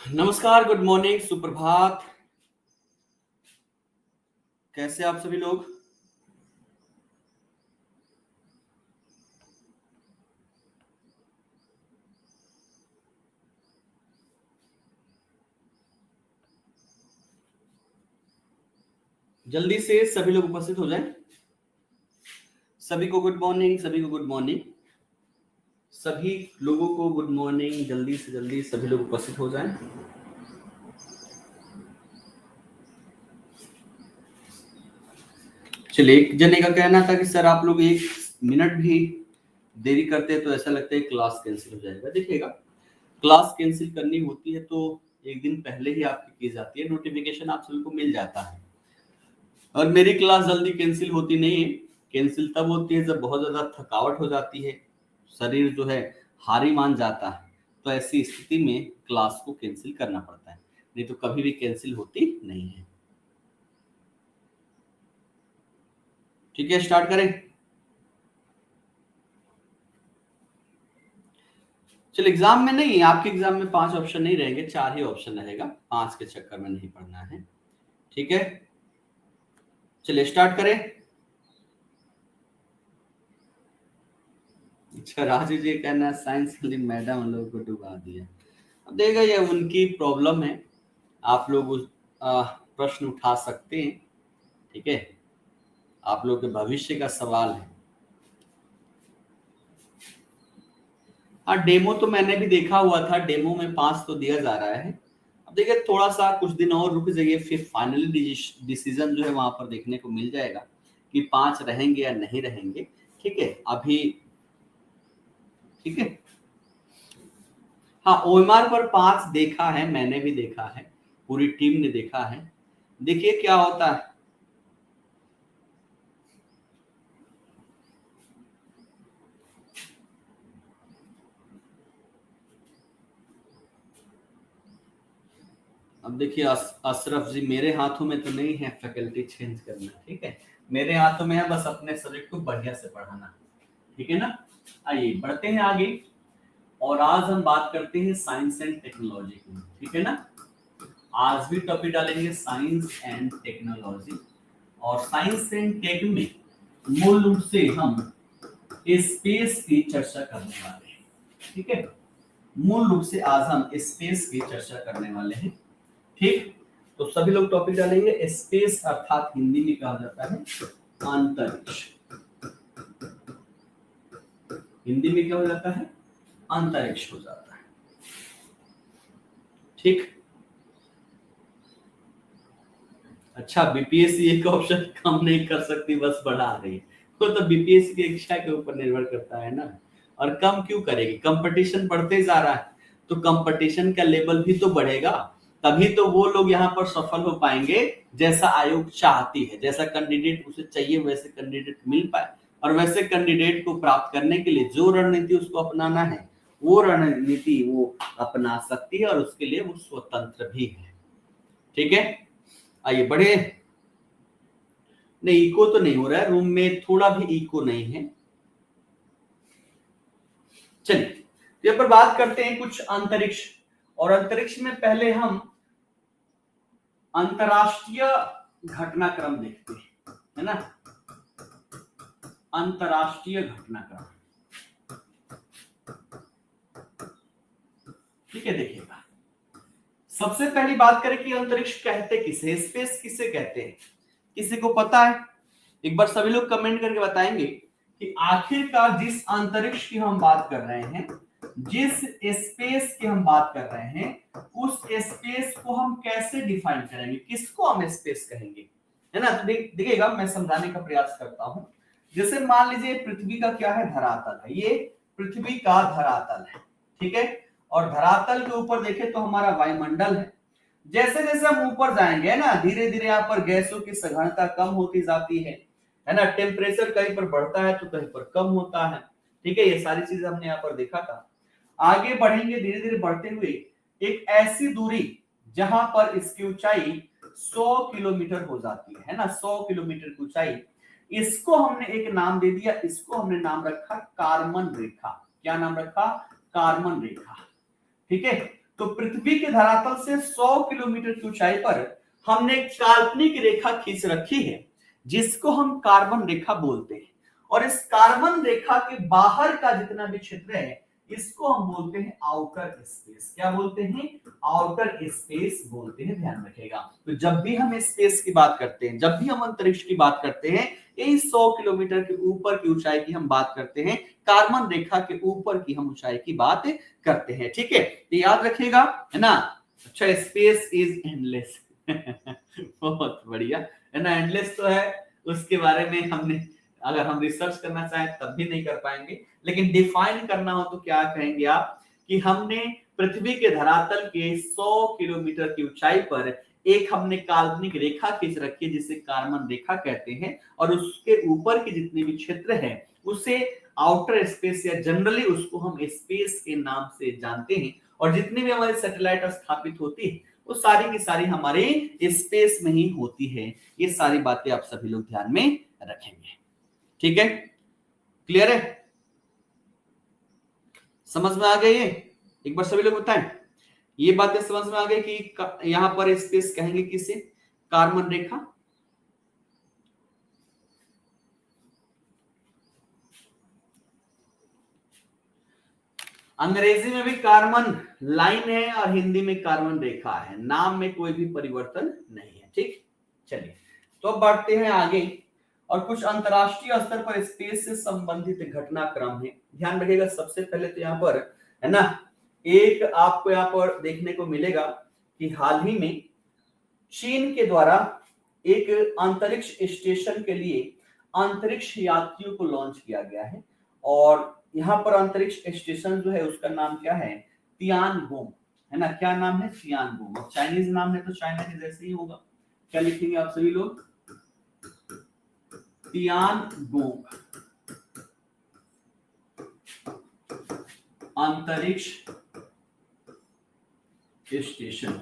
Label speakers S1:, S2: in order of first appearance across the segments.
S1: नमस्कार, good morning, सुप्रभात। कैसे आप सभी लोग? जल्दी से सभी लोग उपस्थित हो जाएं। सभी को गुड मॉर्निंग, सभी को गुड मॉर्निंग, सभी लोगों को गुड मॉर्निंग। जल्दी से जल्दी सभी लोग उपस्थित हो जाएं। चलिए, एक जने का कहना था कि सर आप लोग 1 मिनट भी देरी करते हैं तो ऐसा लगता है क्लास कैंसिल हो जाएगा। देखिएगा, क्लास कैंसिल करनी होती है तो एक दिन पहले ही आपकी की जाती है, नोटिफिकेशन आप सभी को मिल जाता है। और मेरी क्लास जल्दी कैंसिल होती नहीं है। कैंसिल तब होती है जब बहुत ज्यादा थकावट हो जाती है, शरीर जो है हारी मान जाता है, तो ऐसी स्थिति में क्लास को कैंसिल करना पड़ता है, नहीं तो कभी भी कैंसिल होती नहीं है। ठीक है, स्टार्ट करें। चलो, एग्जाम में नहीं, आपके एग्जाम में 5 ऑप्शन नहीं रहेंगे, 4 ही ऑप्शन रहेगा। 5 के चक्कर में नहीं पढ़ना है। ठीक है, चलिए स्टार्ट करें। अच्छा, राजू जी कहना है साइंस वाली मैडम हम लोगों को डुबा दिया। अब देखा, ये उनकी प्रॉब्लम है। आप लोग प्रश्न उठा सकते हैं। ठीक है, आप लोग के भविष्य का सवाल है। हाँ, डेमो तो मैंने भी देखा हुआ था, डेमो में 5 तो दिया जा रहा है। अब देखिए, थोड़ा सा कुछ दिन और रुक जाइए, फिर फाइनली डिसीजन जो है वहां पर देखने को मिल जाएगा कि 5 रहेंगे या नहीं रहेंगे। ठीक है, अभी ठीक है। हाँ, ओएमआर पर 5 देखा है, मैंने भी देखा है, पूरी टीम ने देखा है। देखिए क्या होता है। अब देखिए, अशरफ जी, मेरे हाथों में तो नहीं है फैकल्टी चेंज करना। ठीक है, मेरे हाथों में है बस अपने सब्जेक्ट को बढ़िया से पढ़ाना। ठीक है ना। आइए बढ़ते हैं आगे, और आज हम बात करते हैं साइंस एंड टेक्नोलॉजी की। ठीक है ना। आज भी टॉपिक डालेंगे साइंस एंड टेक्नोलॉजी, और साइंस एंड टेक में मूल रूप से हम स्पेस की चर्चा करने वाले हैं। ठीक है, मूल रूप से आज हम स्पेस की चर्चा करने वाले हैं। ठीक, तो सभी लोग टॉपिक डालेंगे। स्पेस अर्थात हिंदी में कहा जाता है अंतरिक्ष। हिंदी में क्या हो जाता है? अंतरिक्ष हो जाता है। ठीक। अच्छा, बीपीएससी एक ऑप्शन कम नहीं कर सकती, बस बढ़ा रही है। तो बीपीएससी की इच्छा के ऊपर निर्भर करता है ना। और कम क्यों करेगी? कंपटीशन बढ़ते जा रहा है, तो कंपटीशन का लेवल भी तो बढ़ेगा। तभी तो वो लोग यहाँ पर सफल हो पाएंगे जैसा आयोग चाहती है, जैसा कैंडिडेट उसे चाहिए वैसे कैंडिडेट मिल पाए। और वैसे कैंडिडेट को प्राप्त करने के लिए जो रणनीति उसको अपनाना है, वो रणनीति वो अपना सकती है, और उसके लिए वो स्वतंत्र भी है। ठीक है, आइए बढ़े। नहीं, इको तो नहीं हो रहा है, रूम में थोड़ा भी इको नहीं है। चलिए, तो यहाँ पर बात करते हैं कुछ अंतरिक्ष। और अंतरिक्ष में पहले हम अंतरराष्ट्रीय घटनाक्रम देखते हैं, है ना। अंतरराष्ट्रीय घटनाक्रम। ठीक है, देखिएगा, सबसे पहली बात करें कि अंतरिक्ष कहते किसे, स्पेस किसे कहते हैं? किसी को पता है? एक बार सभी लोग कमेंट करके बताएंगे कि आखिरकार जिस अंतरिक्ष की हम बात कर रहे हैं, जिस स्पेस की हम बात कर रहे हैं, उस स्पेस को हम कैसे डिफाइन करेंगे, किसको हम स्पेस कहेंगे, है ना। तो देखिएगा, मैं समझाने का प्रयास करता हूं। जैसे मान लीजिए पृथ्वी का क्या है, धरातल है, ये पृथ्वी का धरातल है। ठीक है, और धरातल के ऊपर देखें तो हमारा वायुमंडल है। जैसे जैसे हम ऊपर जाएंगे ना, धीरे धीरे यहाँ पर गैसों की सघनता कम होती जाती है ना। टेम्परेचर कहीं पर बढ़ता है तो कहीं पर कम होता है। ठीक है, ये सारी चीजें हमने यहाँ पर देखा था। आगे बढ़ेंगे, धीरे धीरे बढ़ते हुए एक ऐसी दूरी जहां पर इसकी ऊंचाई 100 किलोमीटर हो जाती है ना, 100 किलोमीटर की ऊंचाई। इसको हमने एक नाम दे दिया, इसको हमने नाम रखा कारमन रेखा। क्या नाम रखा? कारमन रेखा। ठीक है, तो पृथ्वी के धरातल से 100 किलोमीटर की ऊंचाई पर हमने एक काल्पनिक रेखा खींच रखी है जिसको हम कार्बन रेखा बोलते हैं। और इस कार्बन रेखा के बाहर का जितना भी क्षेत्र है इसको हम बोलते हैं आउटर स्पेस। क्या बोलते हैं? आउटर स्पेस बोलते हैं, ध्यान रखिएगा। तो जब भी हम स्पेस की बात करते हैं, जब भी हम अंतरिक्ष की बात करते हैं, यही 100 किलोमीटर के ऊपर की ऊंचाई की हम बात करते हैं, कार्बन रेखा के ऊपर की हम ऊंचाई की बात करते हैं। ठीक है, तो याद रखिएगा, है ना। अच्छा, स्पेस इज एंडलेस। बहुत बढ़िया, है ना। एंडलेस तो है, उसके बारे में हमने अगर हम रिसर्च करना चाहें तब भी नहीं कर पाएंगे, लेकिन डिफाइन करना हो तो क्या कहेंगे आप कि हमने पृथ्वी के धरातल के 100 किलोमीटर की ऊंचाई पर एक हमने काल्पनिक रेखा खींच रखी है जिसे कार्बन रेखा कहते हैं, और उसके ऊपर के जितने भी क्षेत्र है उसे आउटर स्पेस या जनरली उसको हम स्पेस के नाम से जानते हैं। और जितनी भी हमारी सैटेलाइट स्थापित होती है वो सारी की सारी हमारे स्पेस में ही होती है। ये सारी बातें आप सभी लोग ध्यान में रखेंगे। ठीक है, क्लियर है, समझ में आ गई है? एक बार सभी लोग बताएं, ये बातें समझ में आ गई कि यहां पर स्पेस कहेंगे किसे? कार्बन रेखा। अंग्रेजी में भी कार्बन लाइन है और हिंदी में कार्बन रेखा है, नाम में कोई भी परिवर्तन नहीं है। ठीक, चलिए तो अब बढ़ते हैं आगे और कुछ अंतरराष्ट्रीय स्तर पर स्पेस से संबंधित घटनाक्रम है। ध्यान रखिएगा, सबसे पहले तो यहाँ पर, है ना, एक आपको यहाँ पर देखने को मिलेगा कि हाल ही में चीन के द्वारा एक अंतरिक्ष स्टेशन के लिए अंतरिक्ष यात्रियों को लॉन्च किया गया है। और यहाँ पर अंतरिक्ष स्टेशन जो है उसका नाम क्या है? तियानगोंग, है ना। क्या नाम है? तियानगोंग। और चाइनीज नाम है तो चाइना के जैसे ही होगा। क्या लिखेंगे आप सभी लोग? तियानगोंग अंतरिक्ष स्टेशन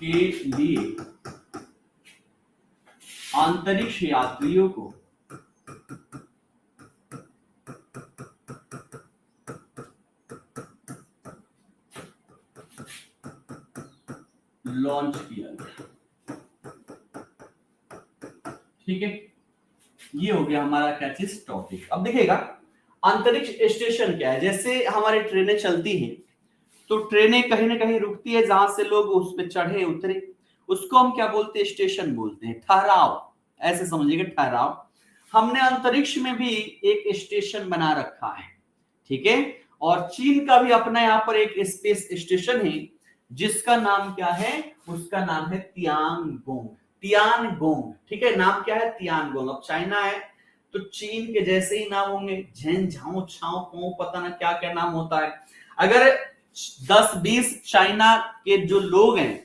S1: के लिए अंतरिक्ष यात्रियों को लॉन्च किया गया। ठीक है, ये हो गया हमारा क्या चीज? टॉपिक। अब देखिएगा अंतरिक्ष स्टेशन क्या है। जैसे हमारी ट्रेनें चलती हैं तो ट्रेनें कहीं ना कहीं रुकती है, जहां से लोग उस पर चढ़े उतरे, उसको हम क्या बोलते हैं? स्टेशन बोलते हैं, ठहराव। ऐसे समझिएगा, ठहराव। हमने अंतरिक्ष में भी एक स्टेशन बना रखा है, ठीक है। और चीन का भी अपना यहाँ पर एक स्पेस स्टेशन है जिसका नाम क्या है? उसका नाम है तियानगोंग। तियानगोंग, ठीक है, नाम क्या है? तियानगोंग। अब चाइना है तो चीन के जैसे ही नाम होंगे, झेन झाओ छाओ पो, पता ना क्या क्या नाम होता है। अगर 10-20 चाइना के जो लोग हैं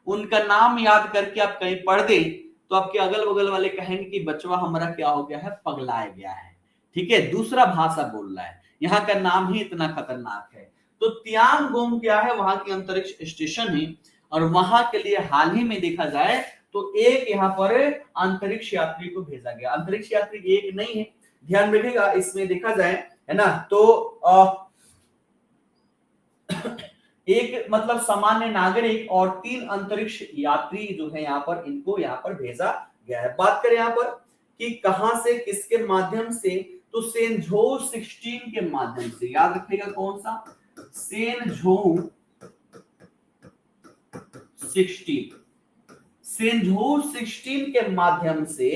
S1: उनका नाम याद करके आप कहीं पढ़ दें तो आपके अगल बगल वाले कहेंगे कि बचवा हमारा क्या हो गया है? पगलाया गया है। ठीक है, दूसरा भाषा बोल रहा है, यहाँ का नाम ही इतना खतरनाक है। तो तियानगोंग क्या है? वहां की अंतरिक्ष स्टेशन है। और वहां के लिए हाल ही में देखा जाए तो एक यहाँ पर अंतरिक्ष यात्री को भेजा गया। अंतरिक्ष यात्री एक नहीं है, ध्यान रखिएगा, इसमें देखा जाए, है ना, तो एक मतलब सामान्य नागरिक और 3 अंतरिक्ष यात्री जो है यहाँ पर, इनको यहाँ पर भेजा गया है। बात करें यहाँ पर कि कहां से, किसके माध्यम से, तो सेंझोउ 16 के माध्यम से। याद रखिएगा कौन सा? सेंझोउ 16। सेंझोउ 16 के माध्यम से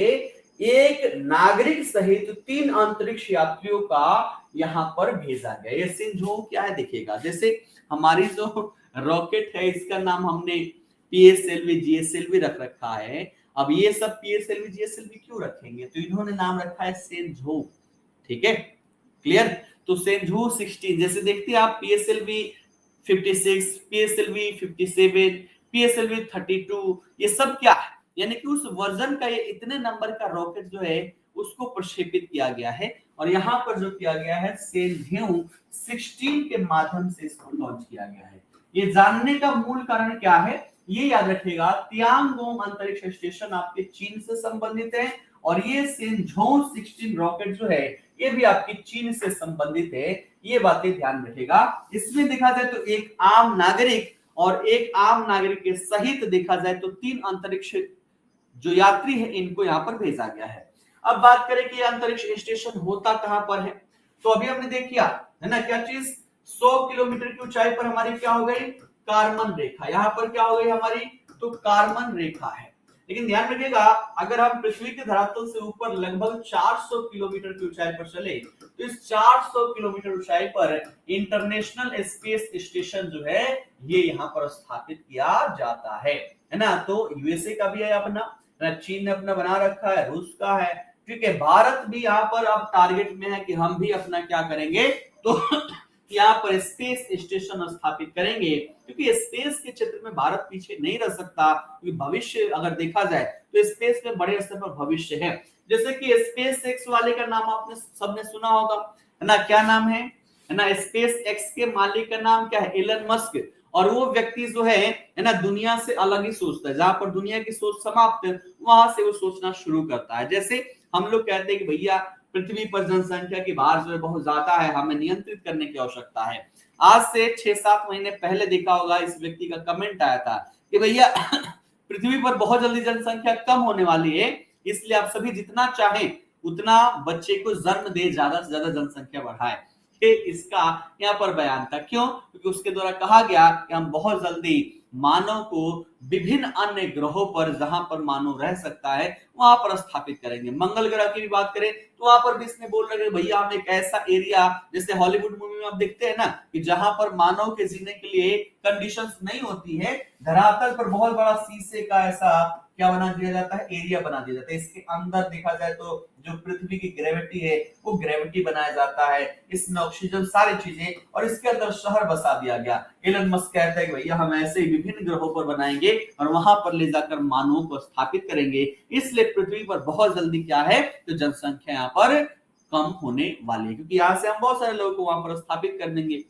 S1: एक नागरिक सहित 3 अंतरिक्ष यात्रियों का यहाँ पर भेजा गया। ये सेंझोउ क्या है देखिएगा, जैसे हमारी जो रॉकेट है इसका नाम हमने पीएसएलवी जीएसएलवी रख रखा है। अब ये सब पीएसएलवी जीएसएलवी क्यों रखेंगे? तो इन्होंने नाम रखा है सेंझोउ। ठीक है, क्लियर। तो सेंझोउ 16, जैसे देखते हैं आप पीएसएलवी 56, पीएसएलवी 57, पीएसएलवी 32, ये सब क्या है? यानी कि उस वर्जन का ये इतने नंबर का रॉकेट जो है उसको प्रक्षेपित किया गया है। और यहाँ पर जो किया गया है सेंझोउ 16 के माध्यम से इसको लॉन्च किया गया है। ये जानने का मूल कारण क्या है ये याद रखिएगा। तियानगोंग अंतरिक्ष स्टेशन आपके चीन से संबंधित है और ये सेंझोन 16 रॉकेट जो है ये भी आपकी चीन से संबंधित है, ये बातें ध्यान रखेगा। इसमें देखा जाए तो एक आम नागरिक और एक आम नागरिक के सहित देखा जाए तो 3 अंतरिक्ष जो यात्री है इनको यहाँ पर भेजा गया है। अब बात करें कि अंतरिक्ष स्टेशन होता कहां पर है, तो अभी हमने देख लिया है ना क्या चीज, 100 किलोमीटर की ऊंचाई पर हमारी क्या हो गई, कारमन रेखा। यहाँ पर क्या हो गई हमारी, तो कारमन रेखा है। लेकिन ध्यान रखिएगा अगर हम पृथ्वी के धरातल से ऊपर लगभग 400 किलोमीटर की ऊंचाई पर चले तो इस 400 किलोमीटर ऊंचाई पर इंटरनेशनल स्पेस स्टेशन जो है ये यहाँ पर स्थापित किया जाता है ना। तो यूएसए का भी है अपना, चीन ने अपना बना रखा है, रूस का है, ठीक है। भारत भी यहाँ पर अब टारगेट में है कि हम भी अपना क्या करेंगे, तो यहाँ पर स्पेस स्टेशन स्थापित करेंगे, क्योंकि स्पेस के क्षेत्र में भारत पीछे नहीं रह सकता, क्योंकि भविष्य अगर देखा जाए तो स्पेस में बड़े स्तर पर भविष्य है। जैसे कि स्पेस एक्स वाले का नाम आपने सबने सुना होगा है ना, क्या नाम है ना, स्पेस एक्स के मालिक का नाम क्या है, एलन मस्क। और वो व्यक्ति जो है ना दुनिया से अलग ही सोचता है, जहां पर दुनिया की सोच समाप्त है वहां से वो सोचना शुरू करता है। जैसे हम लोग कहते हैं कि भैया पृथ्वी पर जनसंख्या की भार जो है बहुत ज्यादा है, हमें नियंत्रित करने की आवश्यकता है। आज से 6-7 महीने पहले देखा होगा इस व्यक्ति का कमेंट आया था कि भैया पृथ्वी पर बहुत जल्दी जनसंख्या कम होने वाली है, इसलिए आप सभी जितना चाहें उतना बच्चे को जन्म दे, ज्यादा से ज्यादा जनसंख्या बढ़ाए। इसका यहाँ पर बयान था, क्यों, क्योंकि उसके द्वारा कहा गया कि हम बहुत जल्दी मानव को विभिन्न अन्य ग्रहों पर जहां पर मानव रह सकता है वहां पर स्थापित करेंगे। मंगल ग्रह की भी बात करें तो वहां पर भी इसने बोल रहे भैया हम एक ऐसा एरिया, जैसे हॉलीवुड मूवी में आप देखते हैं ना कि जहां पर मानव के जीने के लिए कंडीशंस नहीं होती है, धरातल पर बहुत बड़ा शीशे का ऐसा क्या बना दिया जाता है, एरिया बना दिया जाता है। इसके अंदर देखा जाए तो जो पृथ्वी की ग्रेविटी है वो ग्रेविटी बनाया जाता है, इसमें ऑक्सीजन सारी चीजें, और इसके अंदर शहर बसा दिया गया। एलन मस्क कहता है कि भैया हम ऐसे ही विभिन्न ग्रहों पर बनाएंगे और वहां पर ले जाकर मानवों को स्थापित करेंगे, इसलिए पृथ्वी पर बहुत जल्दी क्या है तो जनसंख्या यहाँ पर कम होने वाली है, क्योंकि यहाँ से हम बहुत सारे लोगों को वहां पर स्थापित कर देंगे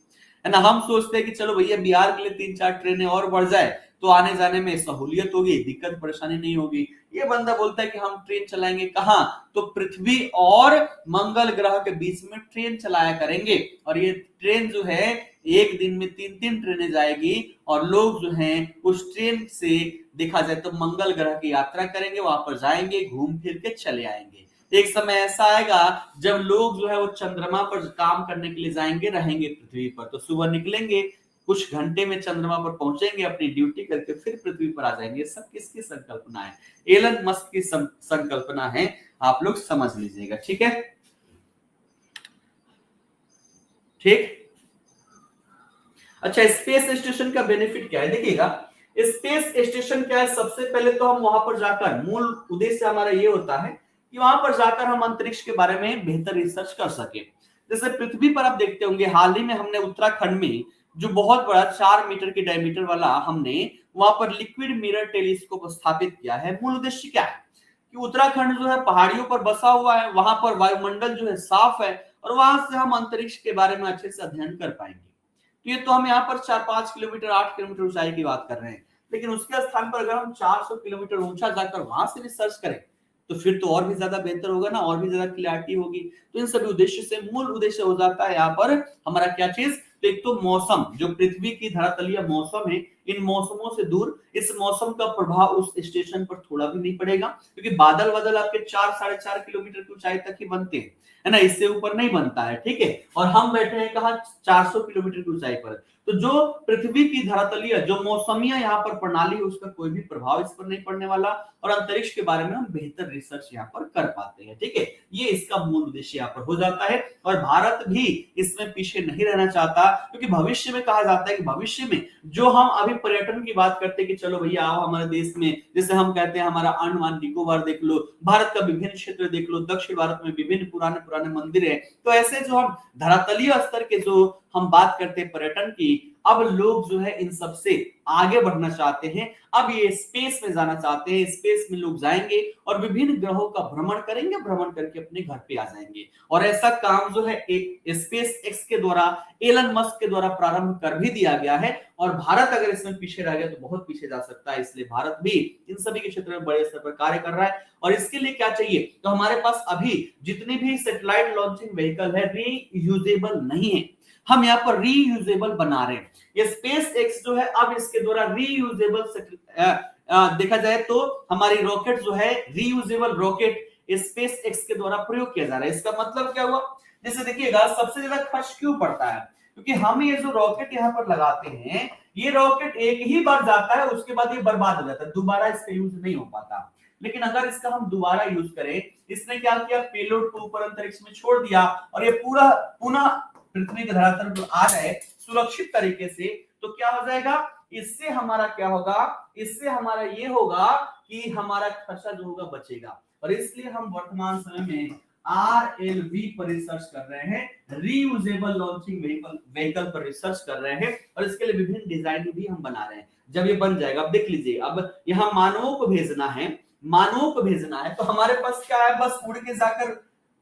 S1: है ना। हम सोचते हैं कि चलो भैया बिहार के लिए 3-4 ट्रेनें और बढ़ जाए तो आने जाने में सहूलियत होगी, दिक्कत परेशानी नहीं होगी। ये बंदा बोलता है कि हम ट्रेन चलाएंगे कहां, तो पृथ्वी और मंगल ग्रह के बीच में ट्रेन चलाया करेंगे, और ये ट्रेन जो है एक दिन में 3-3 ट्रेनें जाएगी और लोग जो हैं उस ट्रेन से देखा जाए तो मंगल ग्रह की यात्रा करेंगे, वहां पर जाएंगे, घूम फिर के चले आएंगे। एक समय ऐसा आएगा जब लोग जो है वो चंद्रमा पर काम करने के लिए जाएंगे, रहेंगे पृथ्वी पर, तो सुबह निकलेंगे, कुछ घंटे में चंद्रमा पर पहुंचेंगे, अपनी ड्यूटी करके फिर पृथ्वी पर आ जाएंगे। सब किसकी संकल्पना है, एलन मस्क की संकल्पना है, आप लोग समझ लीजिएगा, ठीक है। ठीक, अच्छा स्पेस स्टेशन का बेनिफिट क्या है, देखिएगा स्पेस स्टेशन क्या है, सबसे पहले तो हम वहां पर जाकर, मूल उद्देश्य हमारा ये होता है कि वहां पर जाकर हम अंतरिक्ष के बारे में बेहतर रिसर्च कर सके। जैसे पृथ्वी पर आप देखते होंगे हाल ही में हमने उत्तराखंड में जो बहुत बड़ा 4 मीटर की डायमीटर वाला हमने वहां पर लिक्विड मिरर टेलीस्कोप स्थापित किया है। मूल उद्देश्य क्या है कि उत्तराखंड जो है पहाड़ियों पर बसा हुआ है, वहां पर वायुमंडल जो है साफ है और वहां से हम अंतरिक्ष के बारे में अच्छे से अध्ययन कर पाएंगे। तो ये तो हम यहाँ पर 4-5 किलोमीटर 8 किलोमीटर ऊंचाई की बात कर रहे हैं, लेकिन उसके स्थान पर अगर हम 400 किलोमीटर ऊंचा जाकर वहां से रिसर्च करें तो फिर तो और भी ज्यादा बेहतर होगा ना, और भी ज्यादा क्लैरिटी होगी। तो इन सभी उद्देश्य से मूल उद्देश्य हो जाता है यहाँ पर हमारा क्या चीज, तो एक तो मौसम, जो पृथ्वी की धरातलीय मौसम है, इन मौसमों से दूर, इस मौसम का प्रभाव उस स्टेशन पर थोड़ा भी नहीं पड़ेगा, क्योंकि बादल बादल आपके 4-4.5 किलोमीटर की ऊंचाई तक ही बनते हैं है ना, इससे ऊपर नहीं बनता है, ठीक है। और हम बैठे हैं कहा 400 किलोमीटर की ऊंचाई पर, तो जो पृथ्वी की धरातलीय जो मौसमीय यहाँ पर प्रणाली है उसका कोई भी प्रभाव इस पर नहीं पड़ने वाला, और अंतरिक्ष के बारे में हम बेहतर रिसर्च यहाँ पर कर पाते हैं, ठीक है। ये इसका मूल उद्देश्य यहाँ पर हो जाता है, और भारत भी इसमें पीछे नहीं रहना चाहता, क्योंकि भविष्य में कहा जाता है कि भविष्य में जो हम अभी पर्यटन की बात करते हैं कि चलो भैया आओ हमारे देश में, जैसे हम कहते हैं हमारा अंडमान निकोबार देख लो, भारत का विभिन्न क्षेत्र देख लो, दक्षिण भारत में विभिन्न पुराने पुराने मंदिर है, तो ऐसे जो हम धरातलीय स्तर के जो हम बात करते हैं पर्यटन की, अब लोग जो है इन सब से आगे बढ़ना चाहते हैं। अब ये स्पेस में जाना चाहते हैं, स्पेस में लोग जाएंगे और विभिन्न ग्रहों का भ्रमण करेंगे, भ्रमण करके अपने घर पे आ जाएंगे। और ऐसा काम जो है एक स्पेस एक्स के द्वारा, एलन मस्क के द्वारा प्रारंभ कर भी दिया गया है। और भारत अगर इसमें पीछे रह गया तो बहुत पीछे जा सकता है, इसलिए भारत भी इन सभी के क्षेत्र में बड़े स्तर पर कार्य कर रहा है। और इसके लिए क्या चाहिए, तो हमारे पास अभी जितने भी सैटेलाइट लॉन्चिंग व्हीकल है रीयूजेबल नहीं है, हम यहाँ पर रीयूजेबल बना रहे हैं। ये स्पेस एक्स जो है अब इसके द्वारा रीयूजेबल देखा जाए तो हमारी रॉकेट जो है रीयूजेबल रॉकेट स्पेस एक्स के द्वारा प्रयोग किया जा रहा है। इसका मतलब क्या हुआ, जैसे देखिएगा सबसे ज्यादा खर्च क्यों पड़ता है, क्योंकि हम ये जो रॉकेट यहाँ पर लगाते हैं, ये रॉकेट एक ही बार जाता है, उसके बाद ये बर्बाद हो जाता है, दोबारा इसका यूज नहीं हो पाता। लेकिन अगर इसका हम दोबारा यूज करें, इसने क्या किया, पेलोड को ऊपर अंतरिक्ष में छोड़ दिया और ये पूरा पुनः पृथ्वी के धरातल पर आ जाए सुरक्षित तरीके से, तो क्या हो जाएगा, इससे हमारा क्या होगा, इससे हमारा ये होगा कि हमारा खर्चा जो होगा बचेगा। और इसलिए हम वर्तमान समय में RLV पर रिसर्च कर रहे हैं, रीयूजेबल लॉन्चिंग व्हीकल पर रिसर्च कर रहे हैं और इसके लिए विभिन्न डिजाइन भी हम बना रहे हैं। जब ये बन जाएगा, अब देख लीजिए, अब यहाँ मानवों को भेजना है, मानवों को भेजना है, तो हमारे पास क्या है, बस उड़ के जाकर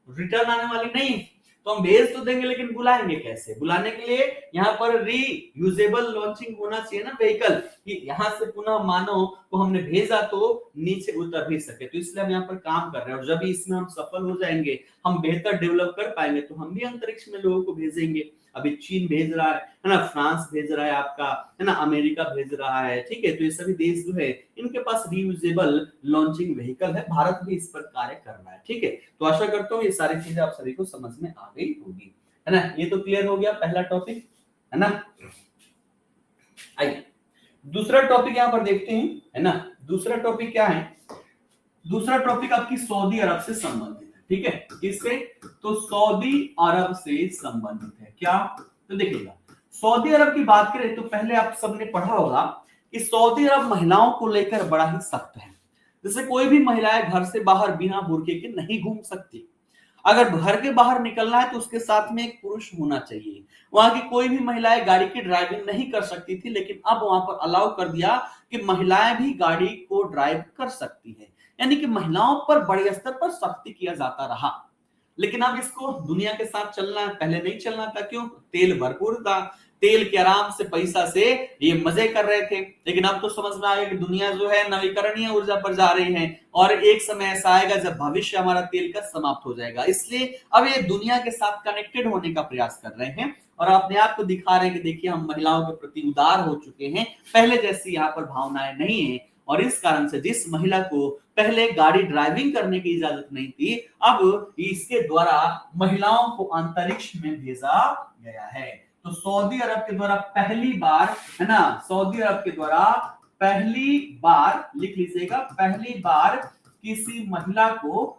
S1: रिटर्न आने वाली नहीं, तो हम भेज तो देंगे लेकिन बुलाएंगे कैसे, बुलाने के लिए यहाँ पर रीयूजेबल लॉन्चिंग होना चाहिए ना व्हीकल, कि यहाँ से पुनः मानव को हमने भेजा तो नीचे उतर भी सके। तो इसलिए हम यहाँ पर काम कर रहे हैं और जब इसमें हम सफल हो जाएंगे, हम बेहतर डेवलप कर पाएंगे, तो हम भी अंतरिक्ष में लोगों को भेजेंगे। अभी चीन भेज रहा है ना, फ्रांस भेज रहा है आपका, है ना, अमेरिका भेज रहा है, ठीक है। तो ये सभी देश जो है इनके पास रीयूजेबल लॉन्चिंग व्हीकल है, भारत भी इस पर कार्य कर रहा है, ठीक है। तो आशा करता हूँ ये सारी चीजें आप सभी को समझ में आ गई होगी, है ना। ये तो क्लियर हो गया पहला टॉपिक, है ना। आइए दूसरा टॉपिक यहाँ पर देखते हैं, है ना। दूसरा टॉपिक क्या है, दूसरा टॉपिक आपकी सऊदी अरब से संबंधित है, ठीक है। किससे, तो सऊदी अरब से संबंधित है। क्या, तो देखिएगा सऊदी अरब की बात करें तो पहले आप सबने पढ़ा होगा कि सऊदी अरब महिलाओं को लेकर बड़ा ही सख्त है। जैसे कोई भी महिलाएं घर से बाहर बिना बुर्के के नहीं घूम सकती, अगर घर के बाहर निकलना है तो उसके साथ में एक पुरुष होना चाहिए। वहां की कोई भी महिलाएं गाड़ी की ड्राइविंग नहीं कर सकती थी, लेकिन अब वहां पर अलाउ कर दिया कि महिलाएं भी गाड़ी को ड्राइव कर सकती है, यानी कि महिलाओं पर बड़े स्तर पर सख्ती किया जाता रहा। लेकिन अब इसको दुनिया के साथ चलना है, पहले नहीं चलना था, क्यों, तेल भरपूर था, तेल के आराम से पैसा से ये मजे कर रहे थे। लेकिन अब तो समझ में आ गया कि दुनिया जो है नवीकरणीय ऊर्जा पर जा रही है और एक समय ऐसा आएगा जब भविष्य हमारा तेल का समाप्त हो जाएगा। इसलिए अब ये दुनिया के साथ कनेक्टेड होने का प्रयास कर रहे हैं और अपने आप को दिखा रहे हैं कि देखिए हम महिलाओं के प्रति उदार हो चुके हैं, पहले जैसी यहाँ पर भावनाएं नहीं है। और इस कारण से जिस महिला को पहले गाड़ी ड्राइविंग करने की इजाजत नहीं थी, अब इसके द्वारा महिलाओं को अंतरिक्ष में भेजा गया है। तो सऊदी अरब के द्वारा पहली बार, है ना, सऊदी अरब के द्वारा पहली बार, लिख लीजिएगा, पहली बार किसी महिला को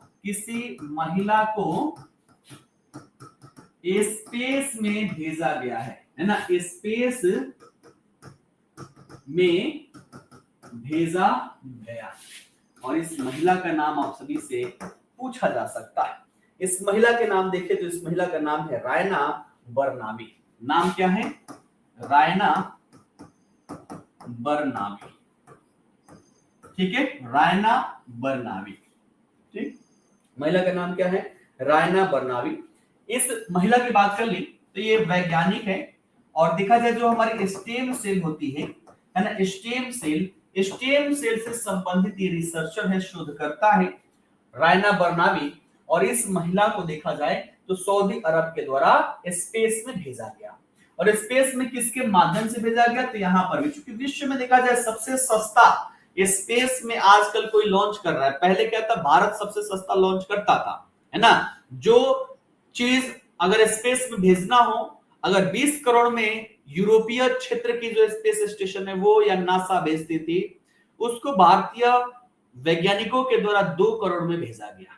S1: स्पेस में भेजा गया है ना, स्पेस में भेजा गया। और इस महिला का नाम आप सभी से पूछा जा सकता है। इस महिला के नाम देखें तो इस महिला का नाम है रायना बरनावी। नाम क्या है, रायना बरनावी, ठीक है, रायना बरनावी, ठीक। महिला का नाम क्या है, रायना बरनावी। इस महिला की बात कर ली तो ये वैज्ञानिक है और देखा जाए जो हमारी स्टेम सेल होती है ना, स्टेम सेल से संबंधित ये रिसर्चर है, शोधकर्ता है रायना बरनावी। और इस महिला को देखा जाए तो सऊदी अरब के द्वारा स्पेस में भेजा गया। और स्पेस में किसके माध्यम से भेजा गया, तो यहाँ पर भी, चूंकि विश्व में देखा जाए सबसे सस्ता स्पेस में आजकल कोई लॉन्च कर रहा है। पहले क्या था, भारत सबसे सस्ता लॉन्च करता था, है ना। जो चीज अगर स्पेस में भेजना हो, अगर 20 करोड़ में यूरोपीय क्षेत्र की जो स्पेस स्टेशन है वो या नासा भेजती थी, उसको भारतीय वैज्ञानिकों के द्वारा 2 करोड़ में भेजा गया।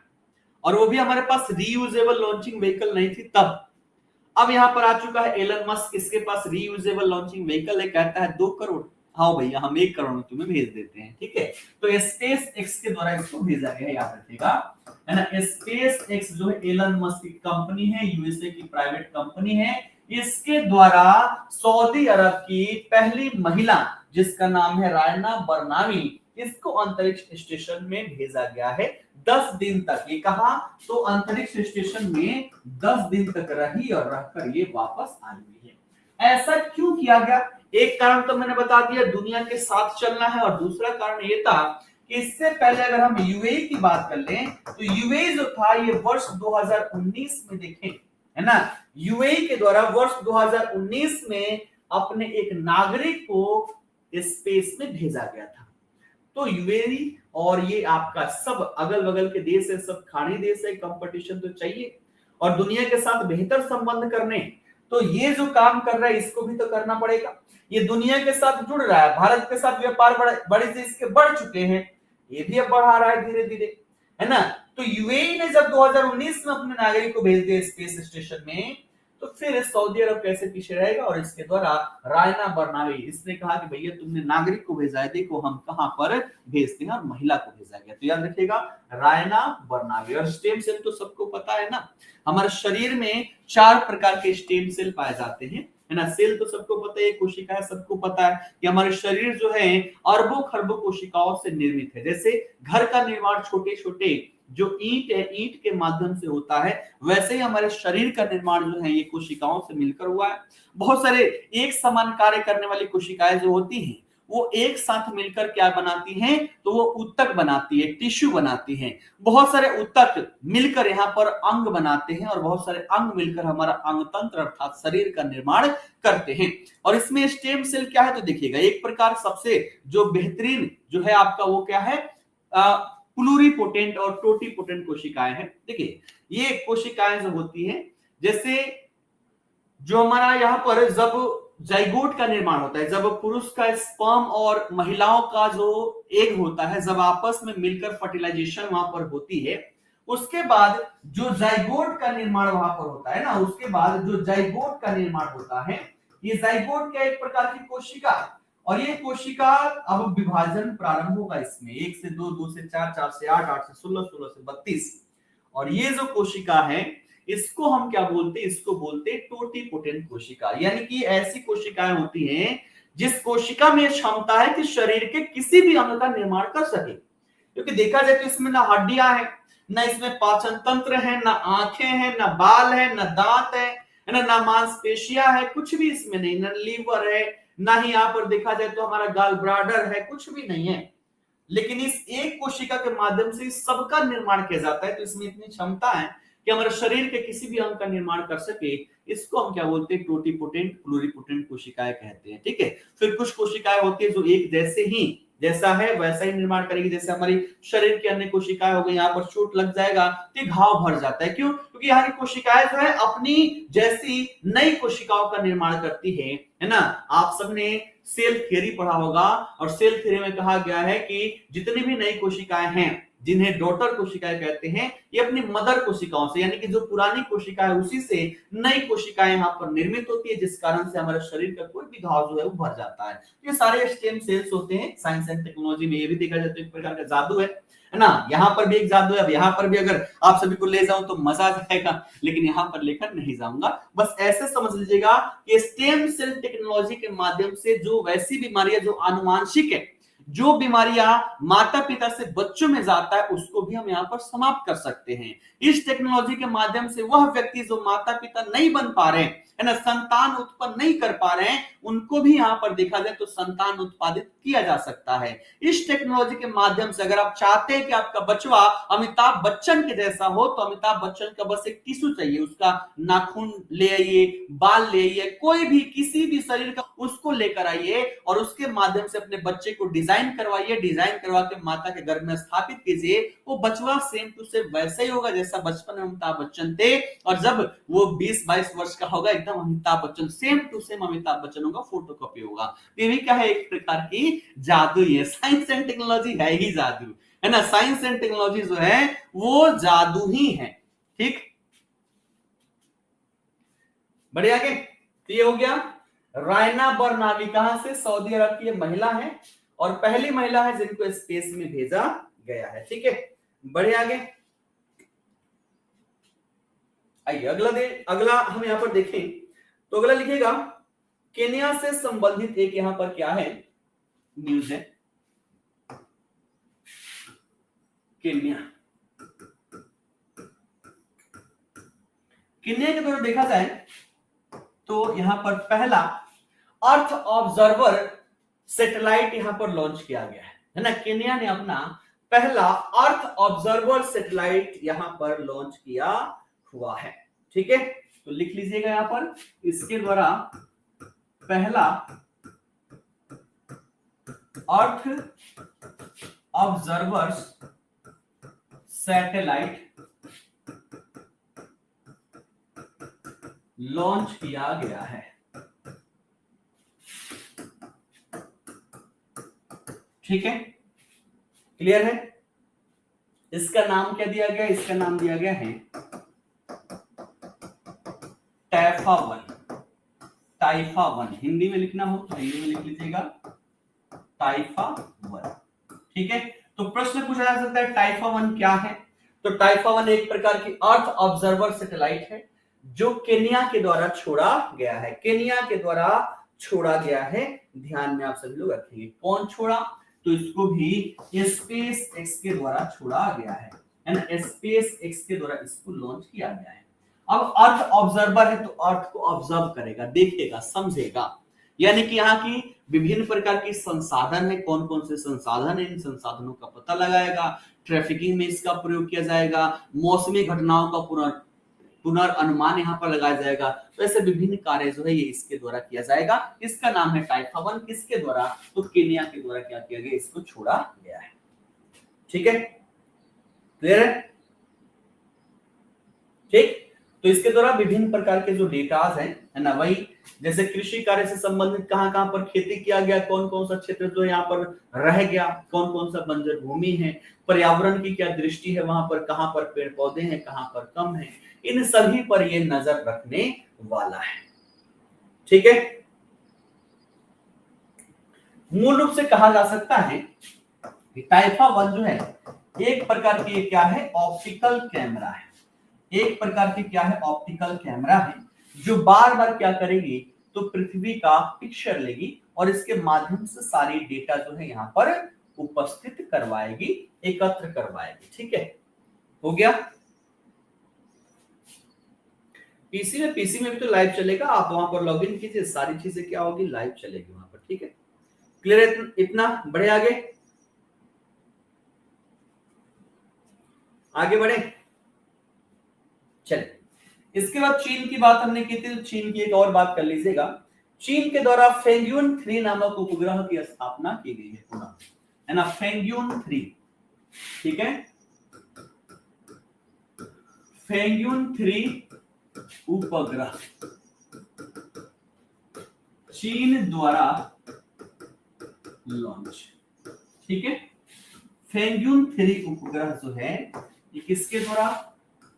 S1: और वो भी हमारे पास रीयूजेबल लॉन्चिंग व्हीकल नहीं थी तब। अब यहां पर आ चुका है एलन मस्क, इसके पास रीयूजेबल लॉन्चिंग व्हीकल है, कहता है 2 करोड़, हाँ भैया हम 1 करोड़ में तुम्हें भेज देते हैं, ठीक है। तो स्पेस एक्स के द्वारा इसको भेजा गया, याद रखिएगा, है ना। स्पेस एक्स जो है एलन मस्क की कंपनी है, यूएसए की प्राइवेट कंपनी है। इसके द्वारा सऊदी अरब की पहली महिला जिसका नाम है रायना बरनावी, इसको अंतरिक्ष स्टेशन में भेजा गया है 10 दिन तक। ये कहा तो अंतरिक्ष स्टेशन में 10 दिन तक रही और रहकर ये वापस आई हुई है। ऐसा क्यों किया गया? एक कारण तो मैंने बता दिया, दुनिया के साथ चलना है, और दूसरा कारण ये था कि इससे पहले अगर हम यूएई की बात कर लें तो यूएई जो था ये वर्ष 2019 में देखें, है ना, यूएई के द्वारा वर्ष 2019 में अपने एक नागरिक को स्पेस में भेजा गया था। तो यूएई और ये आपका सब अगल बगल के देश है, सब खाड़ी देश है, कंपटीशन तो चाहिए और दुनिया के साथ बेहतर संबंध करने, तो ये जो काम कर रहा है इसको भी तो करना पड़ेगा। ये दुनिया के साथ जुड़ रहा है, भारत के साथ व्यापार बड़े से इसके बढ़ चुके हैं, ये भी अब बढ़ा रहा है धीरे धीरे, है ना। तो यूएई ने जब 2019 में अपने नागरिक को भेज दिया स्पेस स्टेशन में, तो फिर सऊदी अरब कैसे पीछे रहेगा? और इसके द्वारा रायना बरनावी, इसने कहा कि भैया तुमने नागरिक को भेजा है, देखो हम कहां पर भेजते हैं, और महिला को भेजा गया। तो याद रखिएगा रायना बरनावी। और स्टेम सेल तो सबको पता है ना, हमारे शरीर में 4 प्रकार के स्टेम सेल पाए जाते हैं, है ना। सेल तो सबको पता है, कोशिका है सबको पता है कि हमारे शरीर जो है अरबों खरबों कोशिकाओं से निर्मित है। जैसे घर का निर्माण छोटे छोटे जो ईंट है, ईंट के माध्यम से होता है, वैसे ही हमारे शरीर का निर्माण जो है ये कोशिकाओं से मिलकर हुआ है। बहुत सारे एक समान कार्य करने वाली कोशिकाएं जो होती हैं वो एक साथ मिलकर क्या बनाती हैं? तो वो ऊतक बनाती है, टिश्यू बनाती हैं। बहुत सारे ऊतक मिलकर यहाँ पर अंग बनाते हैं, और बहुत सारे अंग मिलकर हमारा अंग तंत्र अर्थात शरीर का निर्माण करते हैं। और इसमें स्टेम सेल क्या है? तो देखिएगा, एक प्रकार सबसे जो बेहतरीन जो है आपका वो क्या है? प्लूरिपोटेंट और टोटीपोटेंट कोशिकाएं हैं। देखिए ये कोशिकाएं जो होती हैं, जैसे जो हमारा यहाँ पर जब जाइगोट का निर्माण होता है, जब पुरुष का स्पर्म और महिलाओं का जो एग होता है, जब आपस में मिलकर फर्टिलाइजेशन वहां पर होती है, उसके बाद जो जाइगोट का निर्माण वहां पर होता है ना, उसके बाद जो जाइगोट का निर्माण होता है, ये जाइगोट क्या एक प्रकार की कोशिका, और ये कोशिका अब विभाजन प्रारंभ होगा इसमें 1 से 2, 2 से 4, 4 से 8, 8 से 16, 16 से 32। और ये जो कोशिका है इसको हम क्या बोलते हैं? इसको बोलते हैं टोटीपोटेंट कोशिका। यानी कि ऐसी कोशिकाएं होती हैं जिस कोशिका में क्षमता है कि शरीर के किसी भी अंग का निर्माण कर सके। क्योंकि देखा जाए तो इसमें ना हड्डियां हैं, ना इसमें पाचन तंत्र है, ना आंखें हैं, ना बाल है, ना दांत है ना मांसपेशियां है, कुछ भी इसमें नहीं, ना लीवर है, ना ही यहाँ पर देखा जाए तो हमारा गाल ब्लाडर है, कुछ भी नहीं है। लेकिन इस एक कोशिका के माध्यम से सबका निर्माण किया जाता है। तो इसमें इतनी क्षमता है कि हमारे शरीर के किसी भी अंग का निर्माण कर सके। इसको हम क्या बोलते हैं? टोटीपोटेंट प्लूरिपोटेंट कोशिकाएं कहते हैं, ठीक है। फिर कुछ कोशिकाएं होती है जो एक जैसे ही जैसा है वैसा ही निर्माण करेगी। जैसे हमारी शरीर की अन्य कोशिकाएं हो गई, यहाँ पर चोट लग जाएगा तो घाव भर जाता है। क्यों? क्योंकि यहाँ की कोशिकाएं जो है अपनी जैसी नई कोशिकाओं का निर्माण करती है ना। आप सबने सेल थ्योरी पढ़ा होगा, और सेल थ्योरी में कहा गया है कि जितनी भी नई कोशिकाएं हैं जिन्हें डॉटर कोशिकाएं कहते हैं, ये अपनी मदर कोशिकाओं से, यानी कि जो पुरानी कोशिका है उसी से नई कोशिकाएं यहाँ पर निर्मित होती है, जिस कारण से हमारे शरीर का कोई भी घाव जो है वो भर जाता है। ये सारे स्टेम सेल्स होते हैं। साइंस एंड टेक्नोलॉजी में ये भी देखा जाता है एक प्रकार का जादू है ना। यहाँ पर भी एक जादू है। अब यहाँ पर भी अगर आप सभी को ले जाऊं तो मजा आ जाएगा, लेकिन यहाँ पर लेकर नहीं जाऊंगा। बस ऐसे समझ लीजिएगा कि स्टेम सेल टेक्नोलॉजी के माध्यम से जो वैसी बीमारियां जो आनुवांशिक है, जो बीमारियां माता पिता से बच्चों में जाता है, उसको भी हम यहाँ पर समाप्त कर सकते हैं। इस टेक्नोलॉजी के माध्यम से वह व्यक्ति जो माता पिता नहीं बन पा रहे हैं, है ना, संतान उत्पन्न नहीं कर पा रहे हैं, उनको भी यहाँ पर देखा जाए तो संतान उत्पादित किया जा सकता है इस टेक्नोलॉजी के माध्यम से। अगर आप चाहते हैं कि आपका बचवा अमिताभ बच्चन के जैसा हो, तो अमिताभ बच्चन का बस एक टिश्यू चाहिए, उसका नाखून ले आइए, बाल ले आइए, कोई भी किसी भी शरीर का उसको लेकर आइए और उसके माध्यम से अपने बच्चे को डिजाइन करवाइए। डिजाइन करवा के माता के गर्भ में स्थापित कीजिए, वो बचवा सेम टू सेम वैसे ही होगा जैसा बचपन में अमिताभ बच्चन थे। और जब वो 20-22 वर्ष का होगा, एकदम Amitabh Bachchan same to same Amitabh Bachchan होगा, फोटोकॉपी होगा। ये भी क्या है? एक प्रकार की जादू ही है। साइंस एंड टेक्नोलॉजी है ही जादू, है ना। साइंस एंड टेक्नोलॉजी जो है वो जादू ही है, ठीक। बढ़िया आगे। तो ये हो गया रायना बरनावी, कहां से? सऊदी अरब की महिला है और पहली महिला है जिनको स्पेस में भेजा गया है, ठीक है। बढ़िया आगे आइए। अगला हम यहां पर देखें तो अगला लिखिएगा केन्या से संबंधित एक यहां पर क्या है, न्यूज है। केन्या के द्वारा देखा जाए तो यहां पर पहला अर्थ ऑब्जर्वर सैटेलाइट यहां पर लॉन्च किया गया है ना। केन्या ने अपना पहला अर्थ ऑब्जर्वर सैटेलाइट यहां पर लॉन्च किया हुआ है। ठीक है, तो लिख लीजिएगा यहां पर, इसके द्वारा पहला अर्थ ऑब्जर्वर सैटेलाइट लॉन्च किया गया है। ठीक है, क्लियर है। इसका नाम क्या दिया गया, इसका नाम दिया गया है टाइफा वन। हिंदी में लिखना हो तो हिंदी में लिख लीजिएगा टाइफा वन। ठीक है, तो प्रश्न पूछा जा सकता है टाइफा वन क्या है। तो टाइफा वन एक प्रकार की अर्थ ऑब्जर्वर सैटेलाइट है जो केन्या के द्वारा छोड़ा गया है। केन्या के द्वारा छोड़ा गया है, ध्यान में आप सभी लोग रखेंगे। कौन छोड़ा, तो इसको भी स्पेस एक्स के द्वारा छोड़ा गया है ना। स्पेस एक्स के द्वारा इसको लॉन्च किया गया है। अब अर्थ ऑब्जर्वर है तो अर्थ को ऑब्जर्व करेगा, देखेगा, समझेगा, यानी कि यहाँ की विभिन्न प्रकार की संसाधन है, कौन कौन से संसाधन है, इन संसाधनों का पता लगाएगा, ट्रैफिकिंग में इसका प्रयोग किया जाएगा, मौसमी घटनाओं का पुनर्अनुमान यहाँ पर लगाया जाएगा। तो ऐसे विभिन्न कार्य जो है ये इसके द्वारा किया जाएगा। इसका नाम है टाइफा वन। किसके द्वारा, तो केन्या के द्वारा क्या किया गया, इसको छोड़ा गया है। ठीक है, क्लियर है। ठीक, तो इसके द्वारा विभिन्न प्रकार के जो डेटाज हैं, है ना, वही जैसे कृषि कार्य से संबंधित कहां कहां पर खेती किया गया, कौन कौन सा क्षेत्र जो यहाँ पर रह गया, कौन कौन सा बंजर भूमि है, पर्यावरण की क्या दृष्टि है, वहां पर कहां पर पेड़ पौधे हैं, कहां पर कम है, इन सभी पर ये नजर रखने वाला है। ठीक है, मूल रूप से कहा जा सकता है कि टाइफा वन जो है एक प्रकार की क्या है, ऑप्टिकल कैमरा है। एक प्रकार की क्या है, ऑप्टिकल कैमरा है जो बार बार क्या करेगी, तो पृथ्वी का पिक्चर लेगी और इसके माध्यम से सारी डेटा जो है यहाँ पर उपस्थित करवाएगी, एकत्र करवाएगी। ठीक है, हो गया। पीसी में भी तो लाइव चलेगा, आप वहां पर लॉगिन कीजिए, सारी चीजें क्या होगी, लाइव चलेगी वहां पर। ठीक है, क्लियर है। इतना बढ़े, आगे बढ़े। चलिए, इसके बाद चीन की बात हमने की थी, तो चीन की एक और बात कर लीजिएगा। चीन के द्वारा फेंग्यून 3 नामक उपग्रह की स्थापना की गई है पुनः, है ना, फेंग्यून 3। ठीक है, फेंग्यून 3 उपग्रह चीन द्वारा लॉन्च। ठीक है, फेंग्यून 3 उपग्रह जो है ये किसके द्वारा,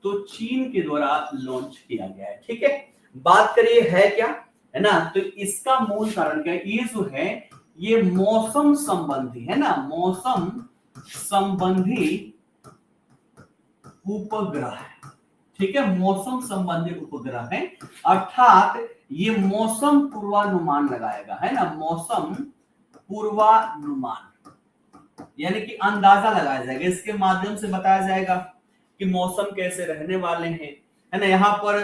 S1: तो चीन के द्वारा लॉन्च किया गया है। ठीक है, बात करिए है क्या, है ना, तो इसका मूल कारण क्या है, ये जो है ये मौसम संबंधी, है ना, मौसम संबंधी उपग्रह है। ठीक है, मौसम संबंधी उपग्रह है, अर्थात ये मौसम पूर्वानुमान लगाएगा, है ना, मौसम पूर्वानुमान, यानी कि अंदाजा लगाया जाएगा। इसके माध्यम से बताया जाएगा कि मौसम कैसे रहने वाले हैं, है ना, यहाँ पर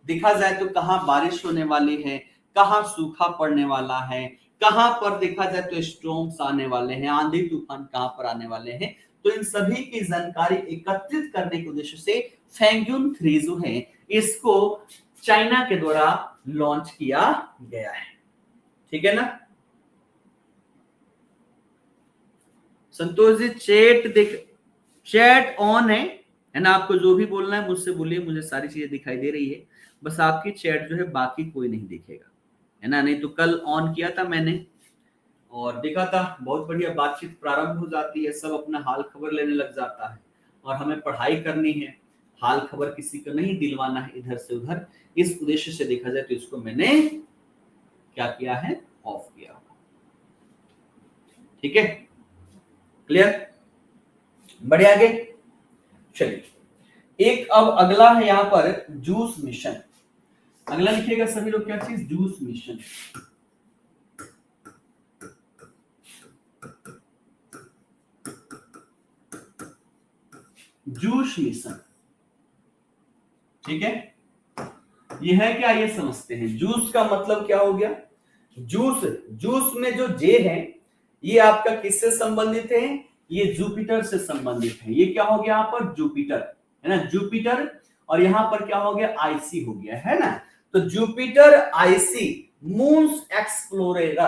S1: देखा जाए तो कहाँ बारिश होने वाली है, कहाँ सूखा पड़ने वाला है, कहाँ पर देखा जाए तो स्टॉर्म्स आने वाले हैं, आंधी तूफान कहाँ पर आने वाले हैं। तो इन सभी की जानकारी एकत्रित करने के उद्देश्य से फेंग्यून 3 जो है इसको चाइना के द्वारा लॉन्च किया गया है। ठीक है ना, संतोष जी चैट ऑन है ना, आपको जो भी बोलना है मुझसे बोलिए, मुझे सारी चीजें दिखाई दे रही है, बस आपकी चैट जो है बाकी कोई नहीं देखेगा, है ना। नहीं तो कल ऑन किया था मैंने और देखा था, बहुत बढ़िया बातचीत प्रारंभ हो जाती है, सब अपना हाल खबर लेने लग जाता है और हमें पढ़ाई करनी है, हाल खबर किसी को नहीं दिलवाना है इधर से उधर। इस उद्देश्य से देखा जाए तो इसको मैंने क्या किया है, ऑफ किया। ठीक है, क्लियर, बढ़े आगे। चलिए, एक अब अगला है यहाँ पर जूस मिशन। अगला लिखिएगा सभी लोग क्या चीज, जूस मिशन। जूस मिशन, ठीक है। ये है क्या, ये समझते हैं। जूस का मतलब क्या हो गया, जूस, जूस में जो जे है ये आपका किससे संबंधित है, ये जुपिटर से संबंधित है। ये क्या हो गया यहाँ पर, जुपिटर, है ना, जुपिटर। और यहां पर क्या हो गया, आईसी हो गया, है ना। तो जुपिटर आईसी मून्स एक्सप्लोरर,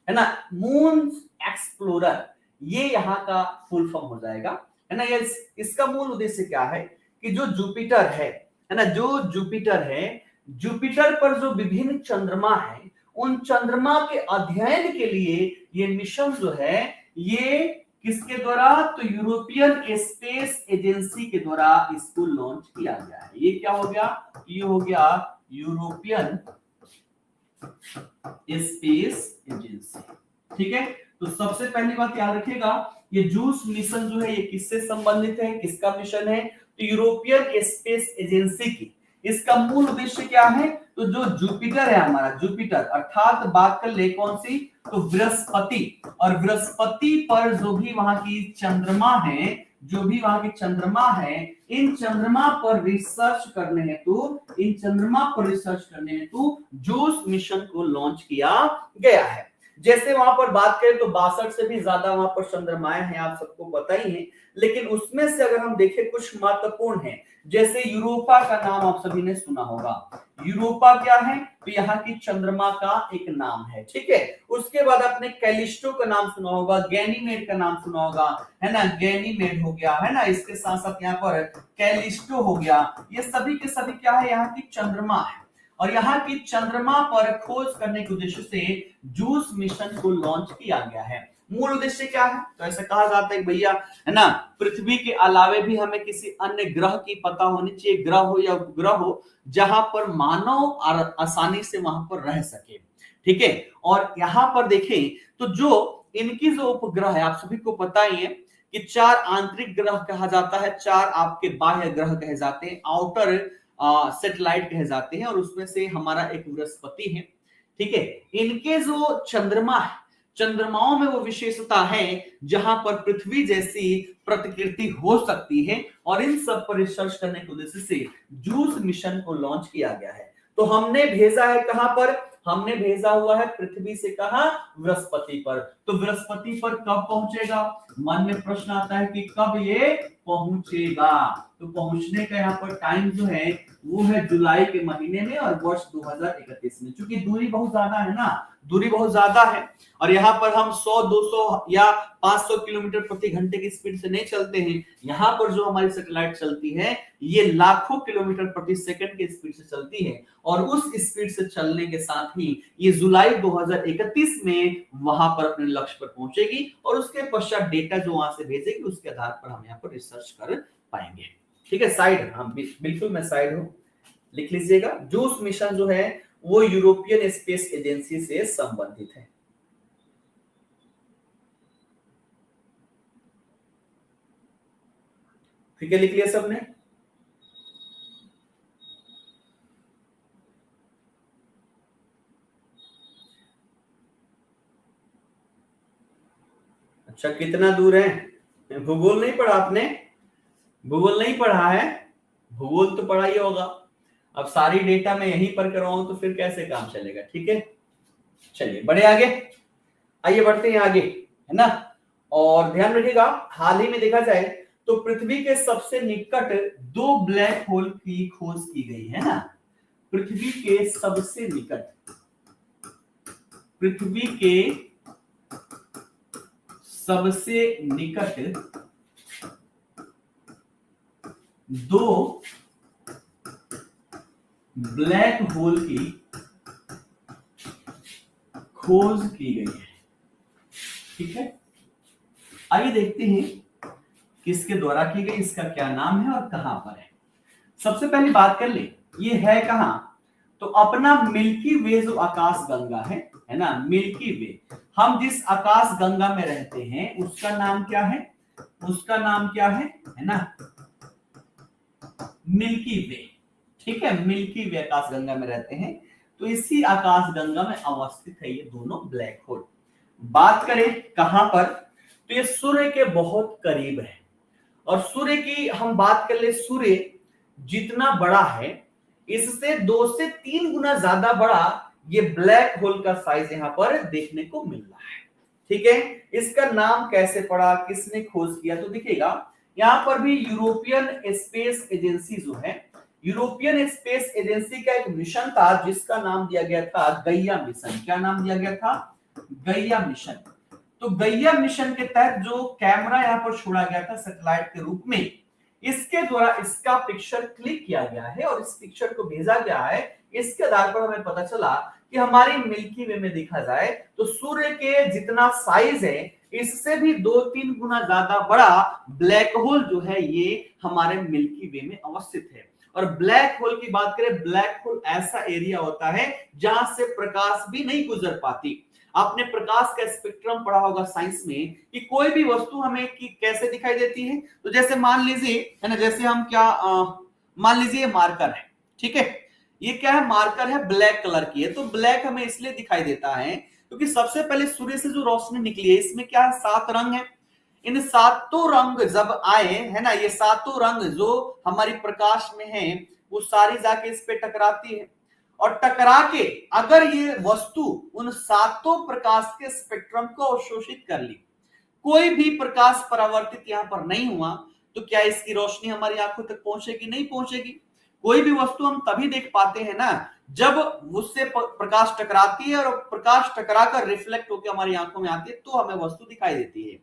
S1: है ना, मून्स एक्सप्लोरर, ये यहाँ का फुल फॉर्म हो जाएगा, है ना। ये इसका मूल उद्देश्य क्या है कि जो जुपिटर है ना, जो जुपिटर है, जुपिटर पर जो विभिन्न चंद्रमा है, उन चंद्रमा के अध्ययन के लिए ये मिशन जो है ये किसके द्वारा, तो यूरोपियन स्पेस एजेंसी के द्वारा इसको लॉन्च किया गया है। ये क्या हो गया, ये हो गया यूरोपियन स्पेस एजेंसी, ठीक है। तो सबसे पहली बात याद रखिएगा, ये जूस मिशन जो है ये किससे संबंधित है, किसका मिशन है, तो यूरोपियन स्पेस एजेंसी की। इसका मूल उद्देश्य क्या है, तो जो जुपिटर है हमारा, जुपिटर अर्थात बात कर ले कौन सी, तो बृहस्पति, और बृहस्पति पर जो भी वहां की चंद्रमा है, जो भी वहां की चंद्रमा है, इन चंद्रमा पर रिसर्च करने हेतु, इन चंद्रमा पर रिसर्च करने हेतु जूस मिशन को लॉन्च किया गया है। जैसे वहां पर बात करें तो 62 से भी ज्यादा वहां पर चंद्रमाएं हैं, आप सबको पता ही है। लेकिन उसमें से अगर हम देखें कुछ महत्वपूर्ण है, जैसे यूरोपा का नाम आप सभी ने सुना होगा। यूरोपा क्या है, तो यहाँ की चंद्रमा का एक नाम है, ठीक है। उसके बाद आपने कैलिस्टो का नाम सुना होगा, गैनीमेड का नाम सुना होगा, है ना, गैनीमेड हो गया, है ना। इसके साथ साथ यहाँ पर कैलिस्टो हो गया। ये सभी के सभी क्या है, यहाँ की चंद्रमा है। और यहाँ की चंद्रमा पर खोज करने के उद्देश्य से जूस मिशन को लॉन्च किया गया है। मूल उद्देश्य क्या है, तो ऐसा कहा जाता है भैया, है ना, पृथ्वी के अलावे भी हमें किसी अन्य ग्रह की पता होनी चाहिए, ग्रह हो या उपग्रह हो, जहां पर मानव आसानी से वहां पर रह सके, ठीक है। और यहां पर देखें तो जो इनकी जो उपग्रह है, आप सभी को पता ही है कि 4 आंतरिक ग्रह कहा जाता है, 4 आपके बाह्य ग्रह कहे जाते हैं, आउटर सेटेलाइट कहे जाते हैं, और उसमें से हमारा एक बृहस्पति है, ठीक है। इनके जो चंद्रमा है, चंद्रमाओं में वो विशेषता है जहां पर पृथ्वी जैसी प्रतिकृति हो सकती है, और इन सब पर रिसर्च करने के उद्देश्य से जूस मिशन को लॉन्च किया गया है। तो हमने भेजा है कहां पर, हमने भेजा हुआ है पृथ्वी से कहां, बृहस्पति पर। तो बृहस्पति पर कब पहुंचेगा, मन में प्रश्न आता है कि कब ये पहुंचेगा। तो पहुंचने का यहाँ पर टाइम जो है वो है जुलाई के महीने में और वर्ष 2031 में। चूंकि दूरी बहुत ज्यादा है ना, दूरी बहुत ज्यादा है, और यहाँ पर हम 100, 200 या 500 किलोमीटर प्रति घंटे की स्पीड से नहीं चलते हैं। यहाँ पर जो हमारी सैटेलाइट चलती है ये लाखों किलोमीटर प्रति सेकंड की स्पीड से चलती है, और उस स्पीड से चलने के साथ ही ये जुलाई 2031 में वहां पर अपने लक्ष्य पर पहुंचेगी, और उसके पश्चात डेटा जो वहां से भेजेगी उसके आधार पर हम यहाँ पर रिसर्च कर पाएंगे, ठीक है। साइड, हाँ बिल्कुल मैं साइड हूं, लिख लीजिएगा। जूस मिशन जो है वो यूरोपियन स्पेस एजेंसी से संबंधित है। ठीक है, लिख लिया सबने। अच्छा, कितना दूर है, भूगोल नहीं पढ़ा आपने, भूगोल नहीं पढ़ा है, भूगोल तो पढ़ा ही होगा। अब सारी डेटा मैं यहीं पर करवाऊं तो फिर कैसे काम चलेगा, ठीक है। चलिए बढ़े आगे, आइए बढ़ते हैं आगे, है ना। और ध्यान रखिएगा, हाल ही में देखा जाए तो पृथ्वी के सबसे निकट 2 ब्लैक होल की खोज की गई है ना। पृथ्वी के सबसे निकट, पृथ्वी के सबसे निकट 2 ब्लैक होल की खोज की गई है, ठीक है। आइए देखते हैं किसके द्वारा की गई, इसका क्या नाम है और कहां पर है। सबसे पहली बात कर ले, ये है कहां, तो अपना मिल्की वे जो आकाश गंगा है ना, मिल्की वे, हम जिस आकाश गंगा में रहते हैं उसका नाम क्या है, उसका नाम क्या है ना, मिल्की वे, ठीक है, मिल्की वे आकाश गंगा में रहते हैं। तो इसी आकाश गंगा में अवस्थित है ये दोनों ब्लैक होल। बात करें कहां पर, तो ये सूर्य के बहुत करीब है। और सूर्य की हम बात कर ले, सूर्य जितना बड़ा है इससे 2 से 3 गुना ज्यादा बड़ा ये ब्लैक होल का साइज यहां पर देखने को मिल रहा है। ठीक है, इसका नाम कैसे पड़ा, किसने खोज किया, तो दिखेगा यहां पर भी यूरोपियन स्पेस एजेंसी जो है, यूरोपियन स्पेस एजेंसी का एक मिशन था जिसका नाम दिया गया था गैया मिशन। क्या नाम दिया गया था, गैया मिशन। तो गैया मिशन के तहत जो कैमरा यहां पर छोड़ा गया था सैटेलाइट के रूप में, इसके द्वारा इसका पिक्चर क्लिक किया गया है और इस पिक्चर को भेजा गया है। इसके आधार पर हमें पता चला कि हमारी मिल्की वे में देखा जाए तो सूर्य के जितना साइज है इससे भी 2-3 गुना ज्यादा बड़ा ब्लैक होल जो है ये हमारे मिल्की वे में अवस्थित है। और ब्लैक होल की बात करें, ब्लैक होल ऐसा एरिया होता है जहां से प्रकाश भी नहीं गुजर पाती। आपने प्रकाश का स्पेक्ट्रम पढ़ा होगा साइंस में कि कोई भी वस्तु हमें की कैसे दिखाई देती है। तो जैसे मान लीजिए है ना, जैसे हम क्या मान लीजिए मार्कर है, ठीक है, ये क्या है, मार्कर है, ब्लैक कलर की है। तो ब्लैक हमें इसलिए दिखाई देता है क्योंकि सबसे पहले सूर्य से जो रोशनी निकली है इसमें क्या है, 7 रंग है। इन 7 रंग जब आए है ना, ये 7 रंग जो हमारी प्रकाश में है वो सारी जाके इस पे टकराती है और टकरा के अगर ये वस्तु उन 7 प्रकाश के स्पेक्ट्रम को अवशोषित कर ली, कोई भी प्रकाश परावर्तित यहां पर नहीं हुआ, तो क्या इसकी रोशनी हमारी आंखों तक पहुंचेगी, नहीं पहुंचेगी। कोई भी वस्तु हम तभी देख पाते हैं ना जब उससे प्रकाश टकराती है और प्रकाश टकराकर रिफ्लेक्ट होकर हमारी आंखों में आती है तो हमें वस्तु दिखाई देती है।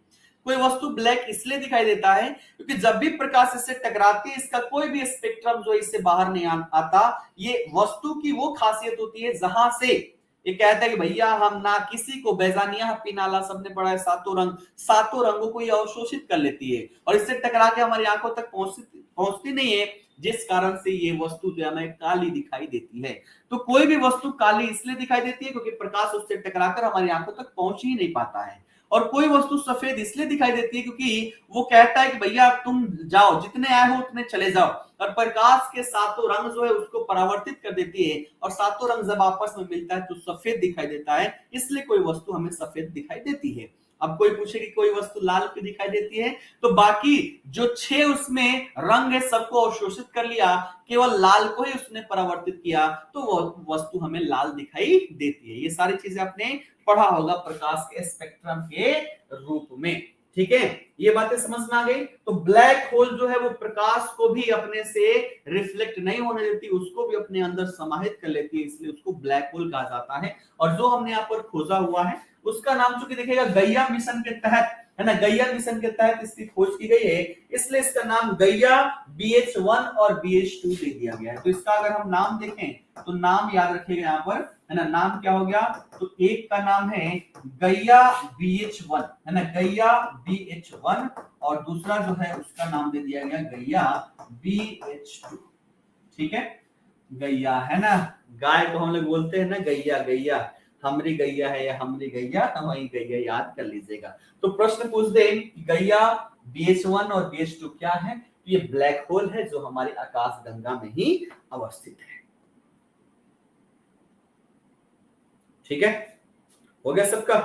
S1: कोई वस्तु ब्लैक इसलिए दिखाई देता है क्योंकि जब भी प्रकाश इससे टकराती है इसका कोई भी स्पेक्ट्रम जो इससे बाहर नहीं आता। ये वस्तु की वो खासियत होती है जहां से ये कहता है कि भैया हम ना किसी को बेजानिया पिनाला सबने पढ़ा है, 7 रंग, 7 रंगों को ये अवशोषित कर लेती है और इससे टकरा के हमारी आंखों तक पहुंचती नहीं है, जिस कारण से ये वस्तु जो हमें काली दिखाई देती है। तो कोई भी वस्तु काली इसलिए दिखाई देती है क्योंकि प्रकाश उससे टकराकर हमारी आंखों तक पहुंच ही नहीं पाता है। और कोई वस्तु सफेद इसलिए दिखाई देती है क्योंकि वो कहता है कि भैया तुम जाओ, जितने आए हो उतने चले जाओ, और प्रकाश के 7 रंग जो है उसको परावर्तित कर देती है और 7 रंग जब आपस में मिलता है तो सफेद दिखाई देता है, इसलिए कोई वस्तु हमें सफेद दिखाई देती है। अब कोई पूछे कि कोई वस्तु लाल क्यों दिखाई देती है, तो बाकी जो 6 उसमें रंग है सबको अवशोषित कर लिया, केवल लाल को ही उसने परावर्तित किया तो वो वस्तु हमें लाल दिखाई देती है। ये सारी चीजें आपने पढ़ा होगा प्रकाश के स्पेक्ट्रम के रूप में। ठीक है, ये बातें समझ में आ गई। तो ब्लैक होल जो है वो प्रकाश को भी अपने से रिफ्लेक्ट नहीं होने देती, उसको भी अपने अंदर समाहित कर लेती है, इसलिए उसको ब्लैक होल कहा जाता है। और जो हमने यहाँ पर खोजा हुआ है उसका नाम चूंकि देखिएगा गैया मिशन के तहत है ना, गैया मिशन के तहत इसकी खोज की गई है, इसलिए इसका नाम गैया BH1 और BH2 दे दिया गया है। तो इसका अगर हम नाम देखें तो नाम याद रखिएगा यहाँ पर है ना, नाम क्या हो गया, तो एक का नाम है गैया BH1 है ना, गैया BH1 और दूसरा जो है उसका नाम दे दिया गया गैया BH2। ठीक है, गैया है ना, गाय को हम लोग बोलते हैं ना गैया, गैया हमरी गैया है या हमरी गैया, तो वही गैया याद कर लीजिएगा। तो प्रश्न पूछ दे गैया BH1 और BH2 क्या है, तो ये ब्लैक होल है जो हमारी आकाश गंगा में ही अवस्थित है। ठीक है, हो गया सबका।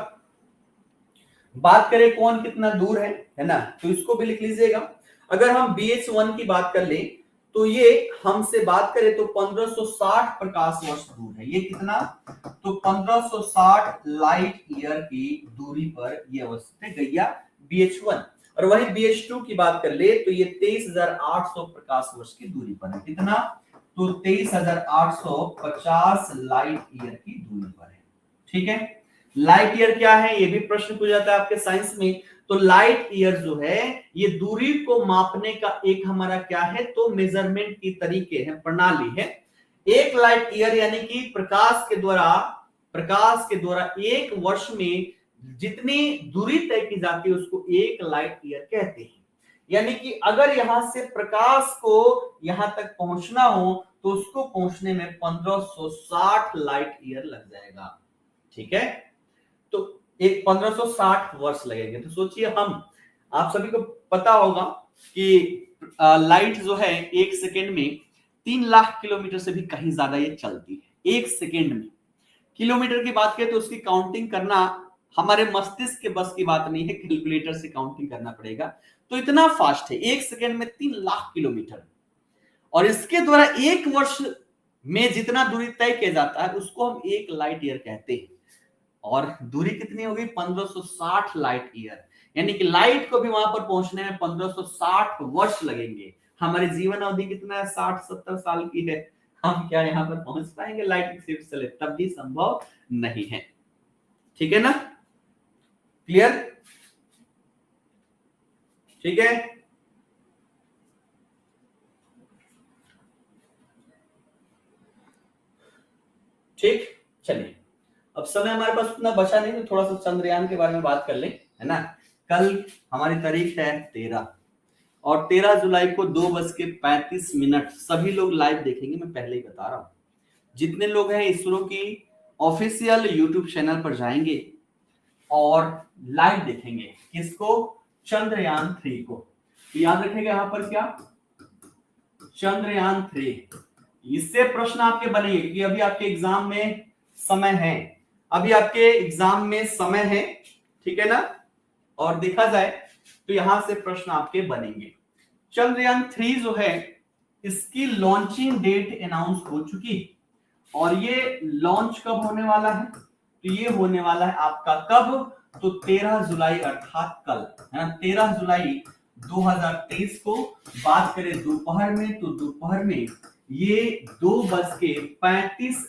S1: बात करें कौन कितना दूर है ना, तो इसको भी लिख लीजिएगा। अगर हम BH1 की बात कर ले तो ये हमसे बात करें तो 1560 प्रकाश वर्ष दूर है। ये कितना, तो 1560 लाइट ईयर की दूरी पर ये अवस्थित है गैया BH1। और वही BH2 की बात कर ले तो ये 23,800 प्रकाश वर्ष की दूरी पर है। कितना, तो 23,850 लाइट ईयर की दूरी पर है। ठीक है, लाइट ईयर क्या है ये भी प्रश्न पूछा जाता है आपके साइंस में। तो लाइट ईयर जो है ये दूरी को मापने का एक हमारा क्या है, तो मेजरमेंट की तरीके है, प्रणाली है। एक लाइट ईयर यानी कि प्रकाश के द्वारा एक वर्ष में जितनी दूरी तय की जाती है उसको एक लाइट ईयर कहते हैं। यानी कि अगर यहां से प्रकाश को यहां तक पहुंचना हो तो उसको पहुंचने में 1560 लाइट ईयर लग जाएगा। ठीक है, तो एक 1560 वर्ष लगेंगे। तो सोचिए आप सभी को पता होगा कि लाइट जो है 1 सेकेंड में 3 लाख किलोमीटर से भी कहीं ज्यादा ये चलती है एक सेकेंड में। किलोमीटर की बात करें तो उसकी काउंटिंग करना हमारे मस्तिष्क के बस की बात नहीं है, कैलकुलेटर से काउंटिंग करना पड़ेगा। तो इतना फास्ट है, एक सेकेंड में 3 लाख किलोमीटर। और इसके द्वारा एक वर्ष में जितना दूरी तय किया जाता है उसको हम 1 लाइट ईयर कहते हैं। और दूरी कितनी होगी? 1560 लाइट ईयर। यानी कि लाइट को भी वहां पर पहुंचने में 1560 वर्ष लगेंगे। हमारी जीवन अवधि कितना है? 60-70 साल की है। हम क्या यहाँ पर पहुंच पाएंगे लाइट की स्पीड से? तब भी संभव नहीं है। ठीक है ना? क्लियर? ठीक है। ठीक, चलिए अब समय हमारे पास उतना बचा नहीं, तो थोड़ा सा चंद्रयान के बारे में बात कर लें, है ना। कल हमारी तारीख है 13 और 13 जुलाई को 2:35 सभी लोग लाइव देखेंगे। मैं पहले ही बता रहा हूं, जितने लोग हैं इसरो की ऑफिशियल यूट्यूब चैनल पर जाएंगे और लाइव देखेंगे। किसको? चंद्रयान 3 को। याद रखेगा यहां पर क्या? चंद्रयान 3। इससे प्रश्न आपके बनेंगे कि अभी आपके एग्जाम में समय है, अभी आपके एग्जाम में समय है, ठीक है ना। और देखा जाए तो यहां से प्रश्न आपके बनेंगे। चंद्रयान 3 जो है इसकी लॉन्चिंग डेट अनाउंस हो चुकी और ये लॉन्च कब होने वाला है? तो ये होने वाला है आपका कब? तो 13 जुलाई अर्थात कल, है ना। 13 जुलाई 2023 को बात करें दोपहर में, तो दोपहर में ये 2:35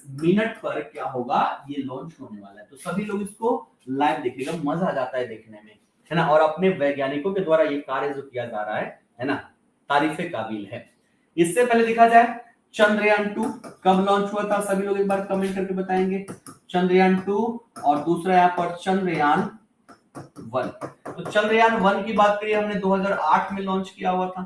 S1: पर क्या होगा? ये लॉन्च होने वाला है। तो सभी लोग इसको लाइव देखेगा, मजा आ जाता है देखने में, है ना। और अपने वैज्ञानिकों के द्वारा ये कार्य जो किया जा रहा है ना, तारीफे काबिल है। इससे पहले देखा जाए चंद्रयान 2 कब लॉन्च हुआ था? सभी लोग एक बार कमेंट करके बताएंगे। चंद्रयान 2 और दूसरा यहाँ पर चंद्रयान 1। तो चंद्रयान 1 की बात करिए हमने 2008 में लॉन्च किया हुआ था,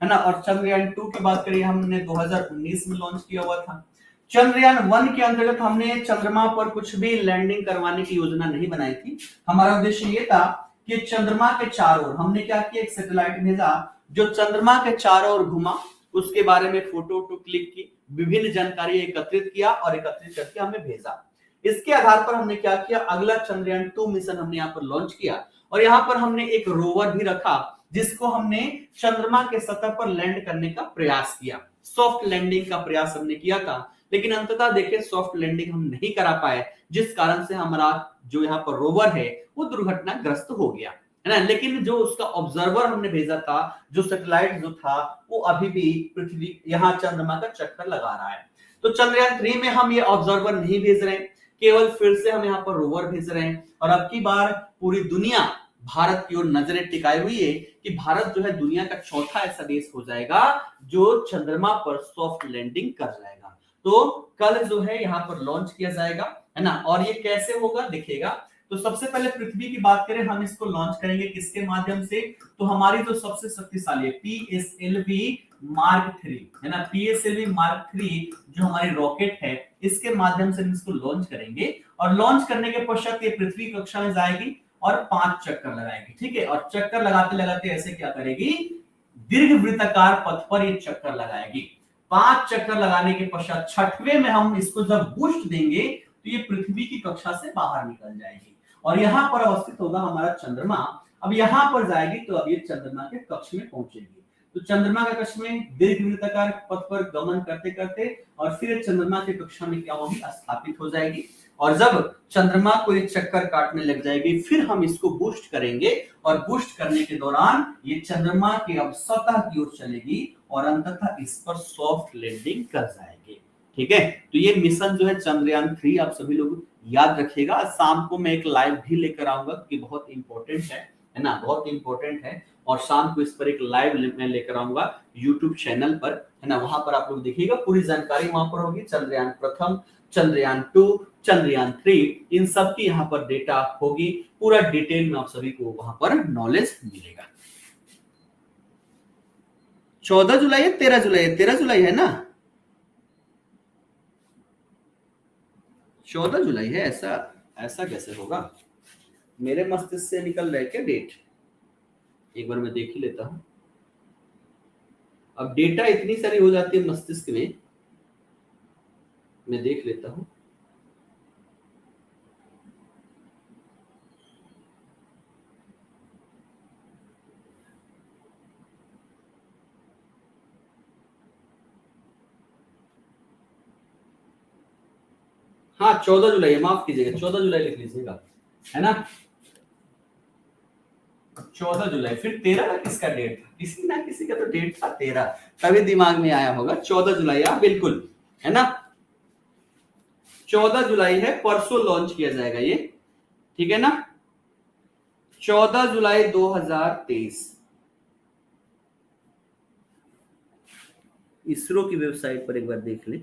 S1: है ना। और चंद्रयान 2 की बात करिए हमने 2019 में लॉन्च किया हुआ था। चंद्रयान 1 के अंतर्गत हमने चंद्रमा पर कुछ भी लैंडिंग करवाने की योजना नहीं बनाई थी। हमारा उद्देश्य ये था कि चंद्रमा के चारों ओर हमने क्या किया? एक सैटेलाइट भेजा जो चंद्रमा के चारों ओर घुमा, उसके बारे में फोटो क्लिक की, विभिन्न जानकारी एकत्रित किया और एकत्रित करके हमें भेजा। इसके आधार पर हमने क्या किया? अगला चंद्रयान 2 मिशन हमने यहाँ पर लॉन्च किया और यहाँ पर हमने एक रोवर भी रखा जिसको हमने चंद्रमा के सतह पर लैंड करने का प्रयास किया। सॉफ्ट लैंडिंग का प्रयास हमने किया था, लेकिन अंततः देखिए सॉफ्ट लैंडिंग हम नहीं करा पाए, जिस कारण से हमारा जो यहाँ पर रोवर है वो दुर्घटनाग्रस्त हो गया, है ना। लेकिन जो उसका ऑब्जर्वर हमने भेजा था, जो सैटेलाइट जो था, वो अभी भी पृथ्वी यहाँ चंद्रमा का चक्कर लगा रहा है। तो चंद्रयान 3 में हम ये ऑब्जर्वर नहीं भेज रहे हैं, केवल फिर से हम यहाँ पर रोवर भेज रहे हैं। और अब की बार पूरी दुनिया भारत की ओर नजरें टिकाई हुई है कि भारत जो है दुनिया का चौथा ऐसा देश हो जाएगा जो चंद्रमा पर सॉफ्ट लैंडिंग कर जाएगा। तो कल जो है यहाँ पर लॉन्च किया जाएगा, है ना। और ये कैसे होगा देखिएगा। तो सबसे पहले पृथ्वी की बात करें, हम इसको लॉन्च करेंगे किसके माध्यम से? तो हमारी जो सबसे शक्तिशाली है PSLV मार्क 3, है ना। PSLV मार्क 3 जो हमारी रॉकेट है, इसके माध्यम से हम इसको लॉन्च करेंगे। और लॉन्च करने के पश्चात ये पृथ्वी कक्षा में जाएगी और 5 चक्कर लगाएगी, ठीक है। और चक्कर लगाते लगाते ऐसे क्या करेगी? दीर्घ वृत्ताकार पथ पर ये चक्कर लगाएगी। 5 चक्कर लगाने के पश्चात छठवें में हम इसको जब बूस्ट देंगे तो ये पृथ्वी की कक्षा से बाहर निकल जाएगी और यहाँ पर अवस्थित होगा हमारा चंद्रमा। अब यहाँ पर जाएगी तो अब ये चंद्रमा के कक्ष में पहुंचेगी। तो चंद्रमा के कक्ष में दीर्घ वृत्ताकार पथ पर गमन करते करते और फिर चंद्रमा की कक्षा में क्या होगी? स्थापित हो जाएगी। और जब चंद्रमा को ये चक्कर काटने लग जाएगी, फिर हम इसको बूस्ट करेंगे और बूस्ट करने के दौरान ये चंद्रमा के अब सतह की ओर चलेगी और अंततः इस पर सॉफ्ट लैंडिंग कर जाएगी, ठीक है। तो ये मिशन जो है चंद्रयान 3 आप सभी लोग याद रखिएगा। शाम को मैं एक लाइव भी लेकर आऊंगा कि बहुत इंपॉर्टेंट है ना, बहुत इंपॉर्टेंट है। और शाम को इस पर एक लाइव मैं लेकर आऊंगा यूट्यूब चैनल पर, है ना। वहां पर आप लोग देखिएगा, पूरी जानकारी वहां पर होगी। चंद्रयान प्रथम, चंद्रयान 2, चंद्रयान 3, इन सब की यहाँ पर डेटा होगी, पूरा डिटेल में आप सभी को वहां पर नॉलेज मिलेगा। 14 जुलाई है 13 जुलाई है? 13 जुलाई है ना? 14 जुलाई है? ऐसा ऐसा कैसे होगा? मेरे मस्तिष्क से निकल रहा है क्या डेट? एक बार मैं देख ही लेता हूं। अब डेटा इतनी सारी हो जाती है मस्तिष्क में, मैं देख लेता हूं। हाँ 14 जुलाई है, माफ कीजिएगा 14 जुलाई लिख लीजिएगा, है ना। 14 जुलाई, फिर 13 किसका डेट था, किसी ना किसी का तो डेट था 13, तभी दिमाग में आया होगा 14 जुलाई। हाँ बिल्कुल, है ना। 14 जुलाई है, परसों लॉन्च किया जाएगा ये, ठीक है ना। 14 जुलाई 2023 इसरो की वेबसाइट पर एक बार देख ले।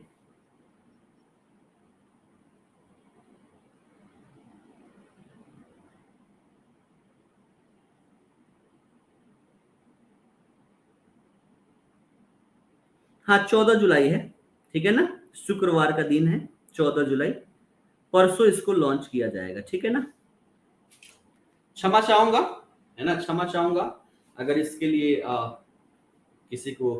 S1: हाँ 14 जुलाई है, ठीक है ना, शुक्रवार का दिन है 14 जुलाई, परसों इसको लॉन्च किया जाएगा, ठीक है ना। क्षमा चाहूंगा, है ना, क्षमा चाहूंगा अगर इसके लिए किसी को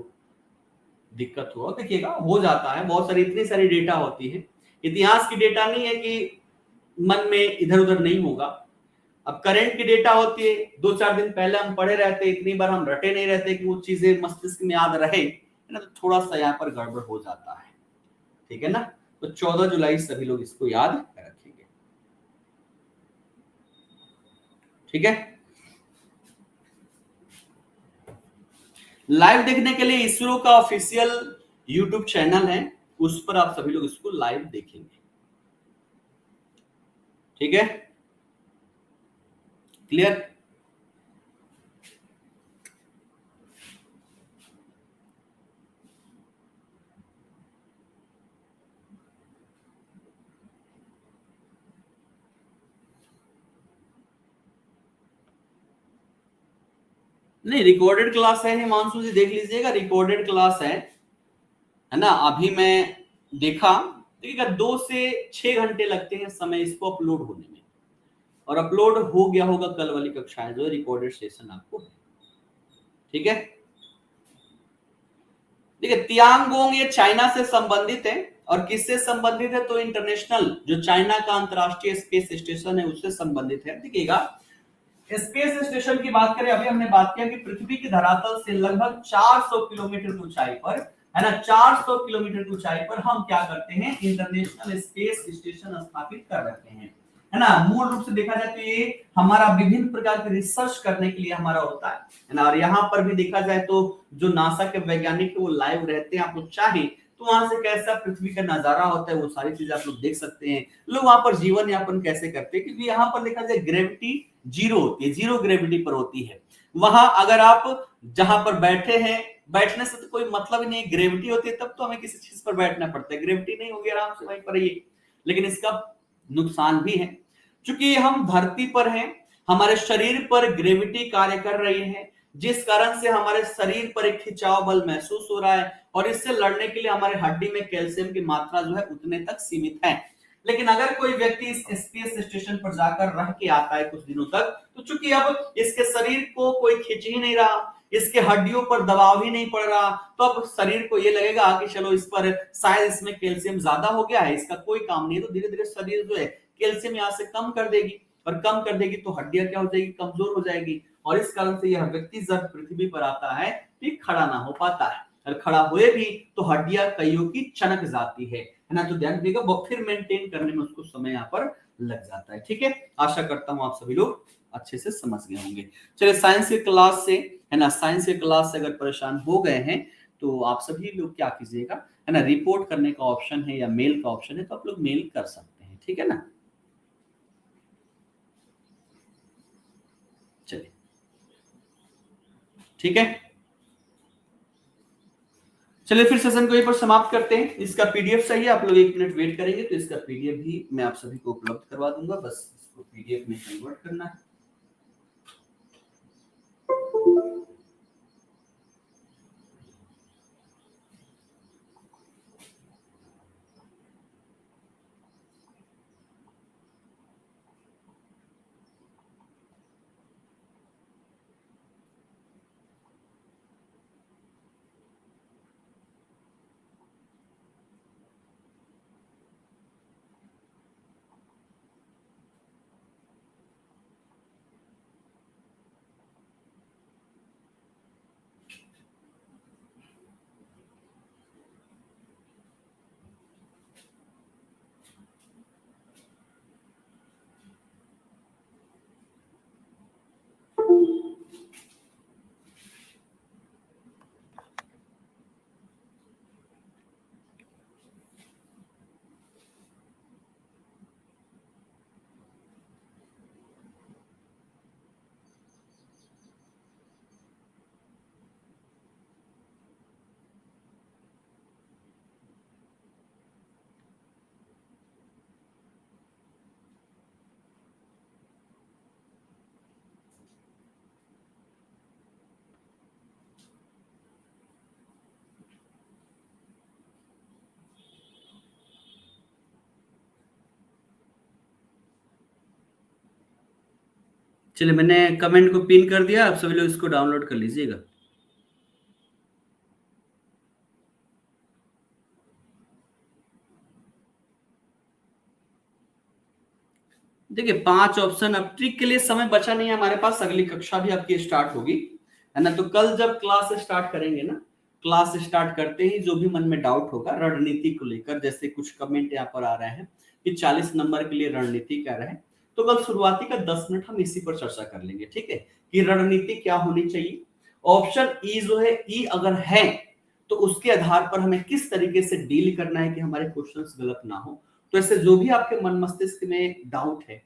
S1: दिक्कत हुआ। देखिएगा हो जाता है, बहुत सारी इतनी सारी डेटा होती है, इतिहास की डेटा नहीं है कि मन में इधर उधर नहीं होगा। अब करंट की डेटा होती है, 2-4 दिन पहले हम पढ़े रहते, इतनी बार हम रटे नहीं रहते कि वो चीजें मस्तिष्क में याद रहे, है ना, तो थोड़ा सा यहाँ पर गड़बड़ हो जाता है, ठीक है ना। तो 14 जुलाई सभी लोग इसको याद रखेंगे, ठीक है। लाइव देखने के लिए इसरो का ऑफिशियल यूट्यूब चैनल है, उस पर आप सभी लोग इसको लाइव देखेंगे, ठीक है, क्लियर। नहीं रिकॉर्डेड क्लास है हिमांशु जी, देख लीजिएगा रिकॉर्डेड क्लास है ना। अभी मैं देखा, देखिएगा 2 से 6 घंटे लगते हैं समय इसको अपलोड होने में, और अपलोड हो गया होगा कल वाली कक्षाएं जो रिकॉर्डेड सेशन आपको है, ठीक है। देखिए तियांगोंग ये चाइना से संबंधित है, और किससे संबंधित है, तो इंटरनेशनल जो चाइना का अंतरराष्ट्रीय स्पेस स्टेशन है उससे संबंधित है। देखिएगा स्पेस स्टेशन की बात करें, अभी हमने बात किया कि पृथ्वी की धरातल से लगभग 400 किलोमीटर की ऊंचाई पर, है ना, 400 किलोमीटर की ऊंचाई पर हम क्या करते हैं, इंटरनेशनल स्पेस स्टेशन स्थापित कर रहे हैं, है ना। मूल रूप से देखा जाए तो ये हमारा विभिन्न प्रकार के रिसर्च करने के लिए हमारा होता है ना। और यहाँ पर भी देखा जाए तो जो नासा के वैज्ञानिक है वो लाइव रहते हैं, आप लोग चाहें तो वहां से कैसा पृथ्वी का नजारा होता है वो सारी चीजें आप लोग देख सकते हैं, लोग वहां पर जीवन यापन कैसे करते हैं, क्योंकि यहाँ पर देखा जाए ग्रेविटी जीरो होती है, जीरो ग्रेविटी पर होती है। वहां अगर आप जहां पर बैठे हैं, बैठने से तो कोई मतलब ही नहीं, ग्रेविटी होती है तब तो हमें किसी चीज पर बैठना पड़ता है, ग्रेविटी नहीं होगी आराम से वहीं पर रहिए। लेकिन इसका नुकसान भी है, क्योंकि हम धरती पर हैं, हमारे शरीर पर ग्रेविटी कार्य कर रही है, जिस कारण से हमारे शरीर पर एक खिंचाव बल महसूस हो रहा है, और इससे लड़ने के लिए हमारे हड्डी में कैल्शियम की मात्रा जो है उतने तक सीमित है। लेकिन अगर कोई व्यक्ति इस स्पेस स्टेशन पर जाकर रह के आता है कुछ दिनों तक, तो चूंकि अब इसके शरीर को कोई खींच ही नहीं रहा, इसके हड्डियों पर दबाव ही नहीं पड़ रहा, तो अब शरीर को ये लगेगा कि चलो इस पर शायद इसमें कैल्शियम ज्यादा हो गया है, इसका कोई काम नहीं, तो धीरे धीरे शरीर जो है कैल्शियम यहाँ से कम कर देगी, और कम कर देगी तो हड्डियां क्या हो जाएगी, कमजोर हो जाएगी, और इस कारण से यह व्यक्ति जब पृथ्वी पर आता है तो खड़ा ना हो पाता है, और खड़ा हुए भी तो हड्डियां कईयों की चनक जाती है ना। तो ध्यान रखिएगा, वो फिर मेंटेन करने में उसको समय यहाँ पर लग जाता है, ठीक है। आशा करता हूं आप सभी लोग अच्छे से समझ गए होंगे। चलिए साइंस के क्लास से, है ना, साइंस के क्लास से अगर परेशान हो गए हैं तो आप सभी लोग क्या कीजिएगा, है ना, रिपोर्ट करने का ऑप्शन है या मेल का ऑप्शन है, तो आप लोग मेल कर सकते हैं, ठीक है ना। चलिए ठीक है, चलिए फिर सेशन को यहीं पर समाप्त करते हैं। इसका पीडीएफ चाहिए, आप लोग 1 मिनट वेट करेंगे तो इसका पीडीएफ भी मैं आप सभी को उपलब्ध करवा दूंगा, बस इसको पीडीएफ में कन्वर्ट करना है। चलिए, मैंने कमेंट को पिन कर दिया, आप सभी लोग इसको डाउनलोड कर लीजिएगा। देखिए 5 ऑप्शन, अब ट्रिक के लिए समय बचा नहीं है हमारे पास, अगली कक्षा भी आपकी स्टार्ट होगी, है ना। तो कल जब क्लास स्टार्ट करेंगे ना, क्लास स्टार्ट करते ही जो भी मन में डाउट होगा रणनीति को लेकर, जैसे कुछ कमेंट यहाँ पर आ रहे हैं कि 40 नंबर के लिए रणनीति कह रहे हैं, तो कल शुरुआती का 10 मिनट हम इसी पर चर्चा कर लेंगे, ठीक है, कि रणनीति क्या होनी चाहिए। ऑप्शन ई जो है, ई अगर है तो उसके आधार पर हमें किस तरीके से डील करना है कि हमारे क्वेश्चंस गलत ना हो। तो ऐसे जो भी आपके मन मस्तिष्क में डाउट है,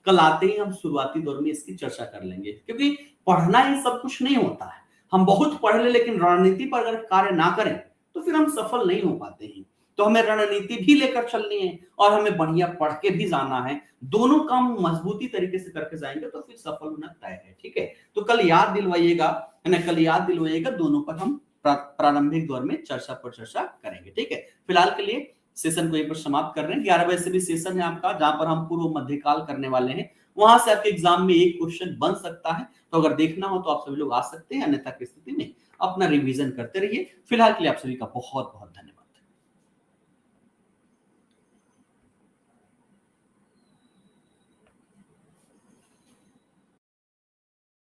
S1: कल आते ही हम शुरुआती दौर में इसकी चर्चा कर लेंगे, क्योंकि पढ़ना ही सब कुछ नहीं होता है। हम बहुत पढ़ ले लेकिन रणनीति पर अगर कार्य ना करें तो फिर हम सफल नहीं हो पाते हैं। तो हमें रणनीति भी लेकर चलनी है और हमें बढ़िया पढ़ के भी जाना है। दोनों काम मजबूती तरीके से करके जाएंगे तो फिर सफल होना तय है, ठीक है। तो कल याद दिलवाइएगा, कल याद दिलवाइएगा, दोनों पर हम प्रारंभिक दौर में चर्चा पर चर्चा करेंगे, ठीक है। फिलहाल के लिए सेशन को यहीं पर समाप्त कर रहे हैं। 11 बजे से भी सेशन है आपका, जहां पर हम पूर्व मध्यकाल करने वाले हैं। वहां से आपके एग्जाम में एक क्वेश्चन बन सकता है, तो अगर देखना हो तो आप सभी लोग आ सकते हैं, अन्यथा की स्थिति में अपना रिवीजन करते रहिए। फिलहाल के लिए आप सभी का बहुत बहुत धन्यवाद।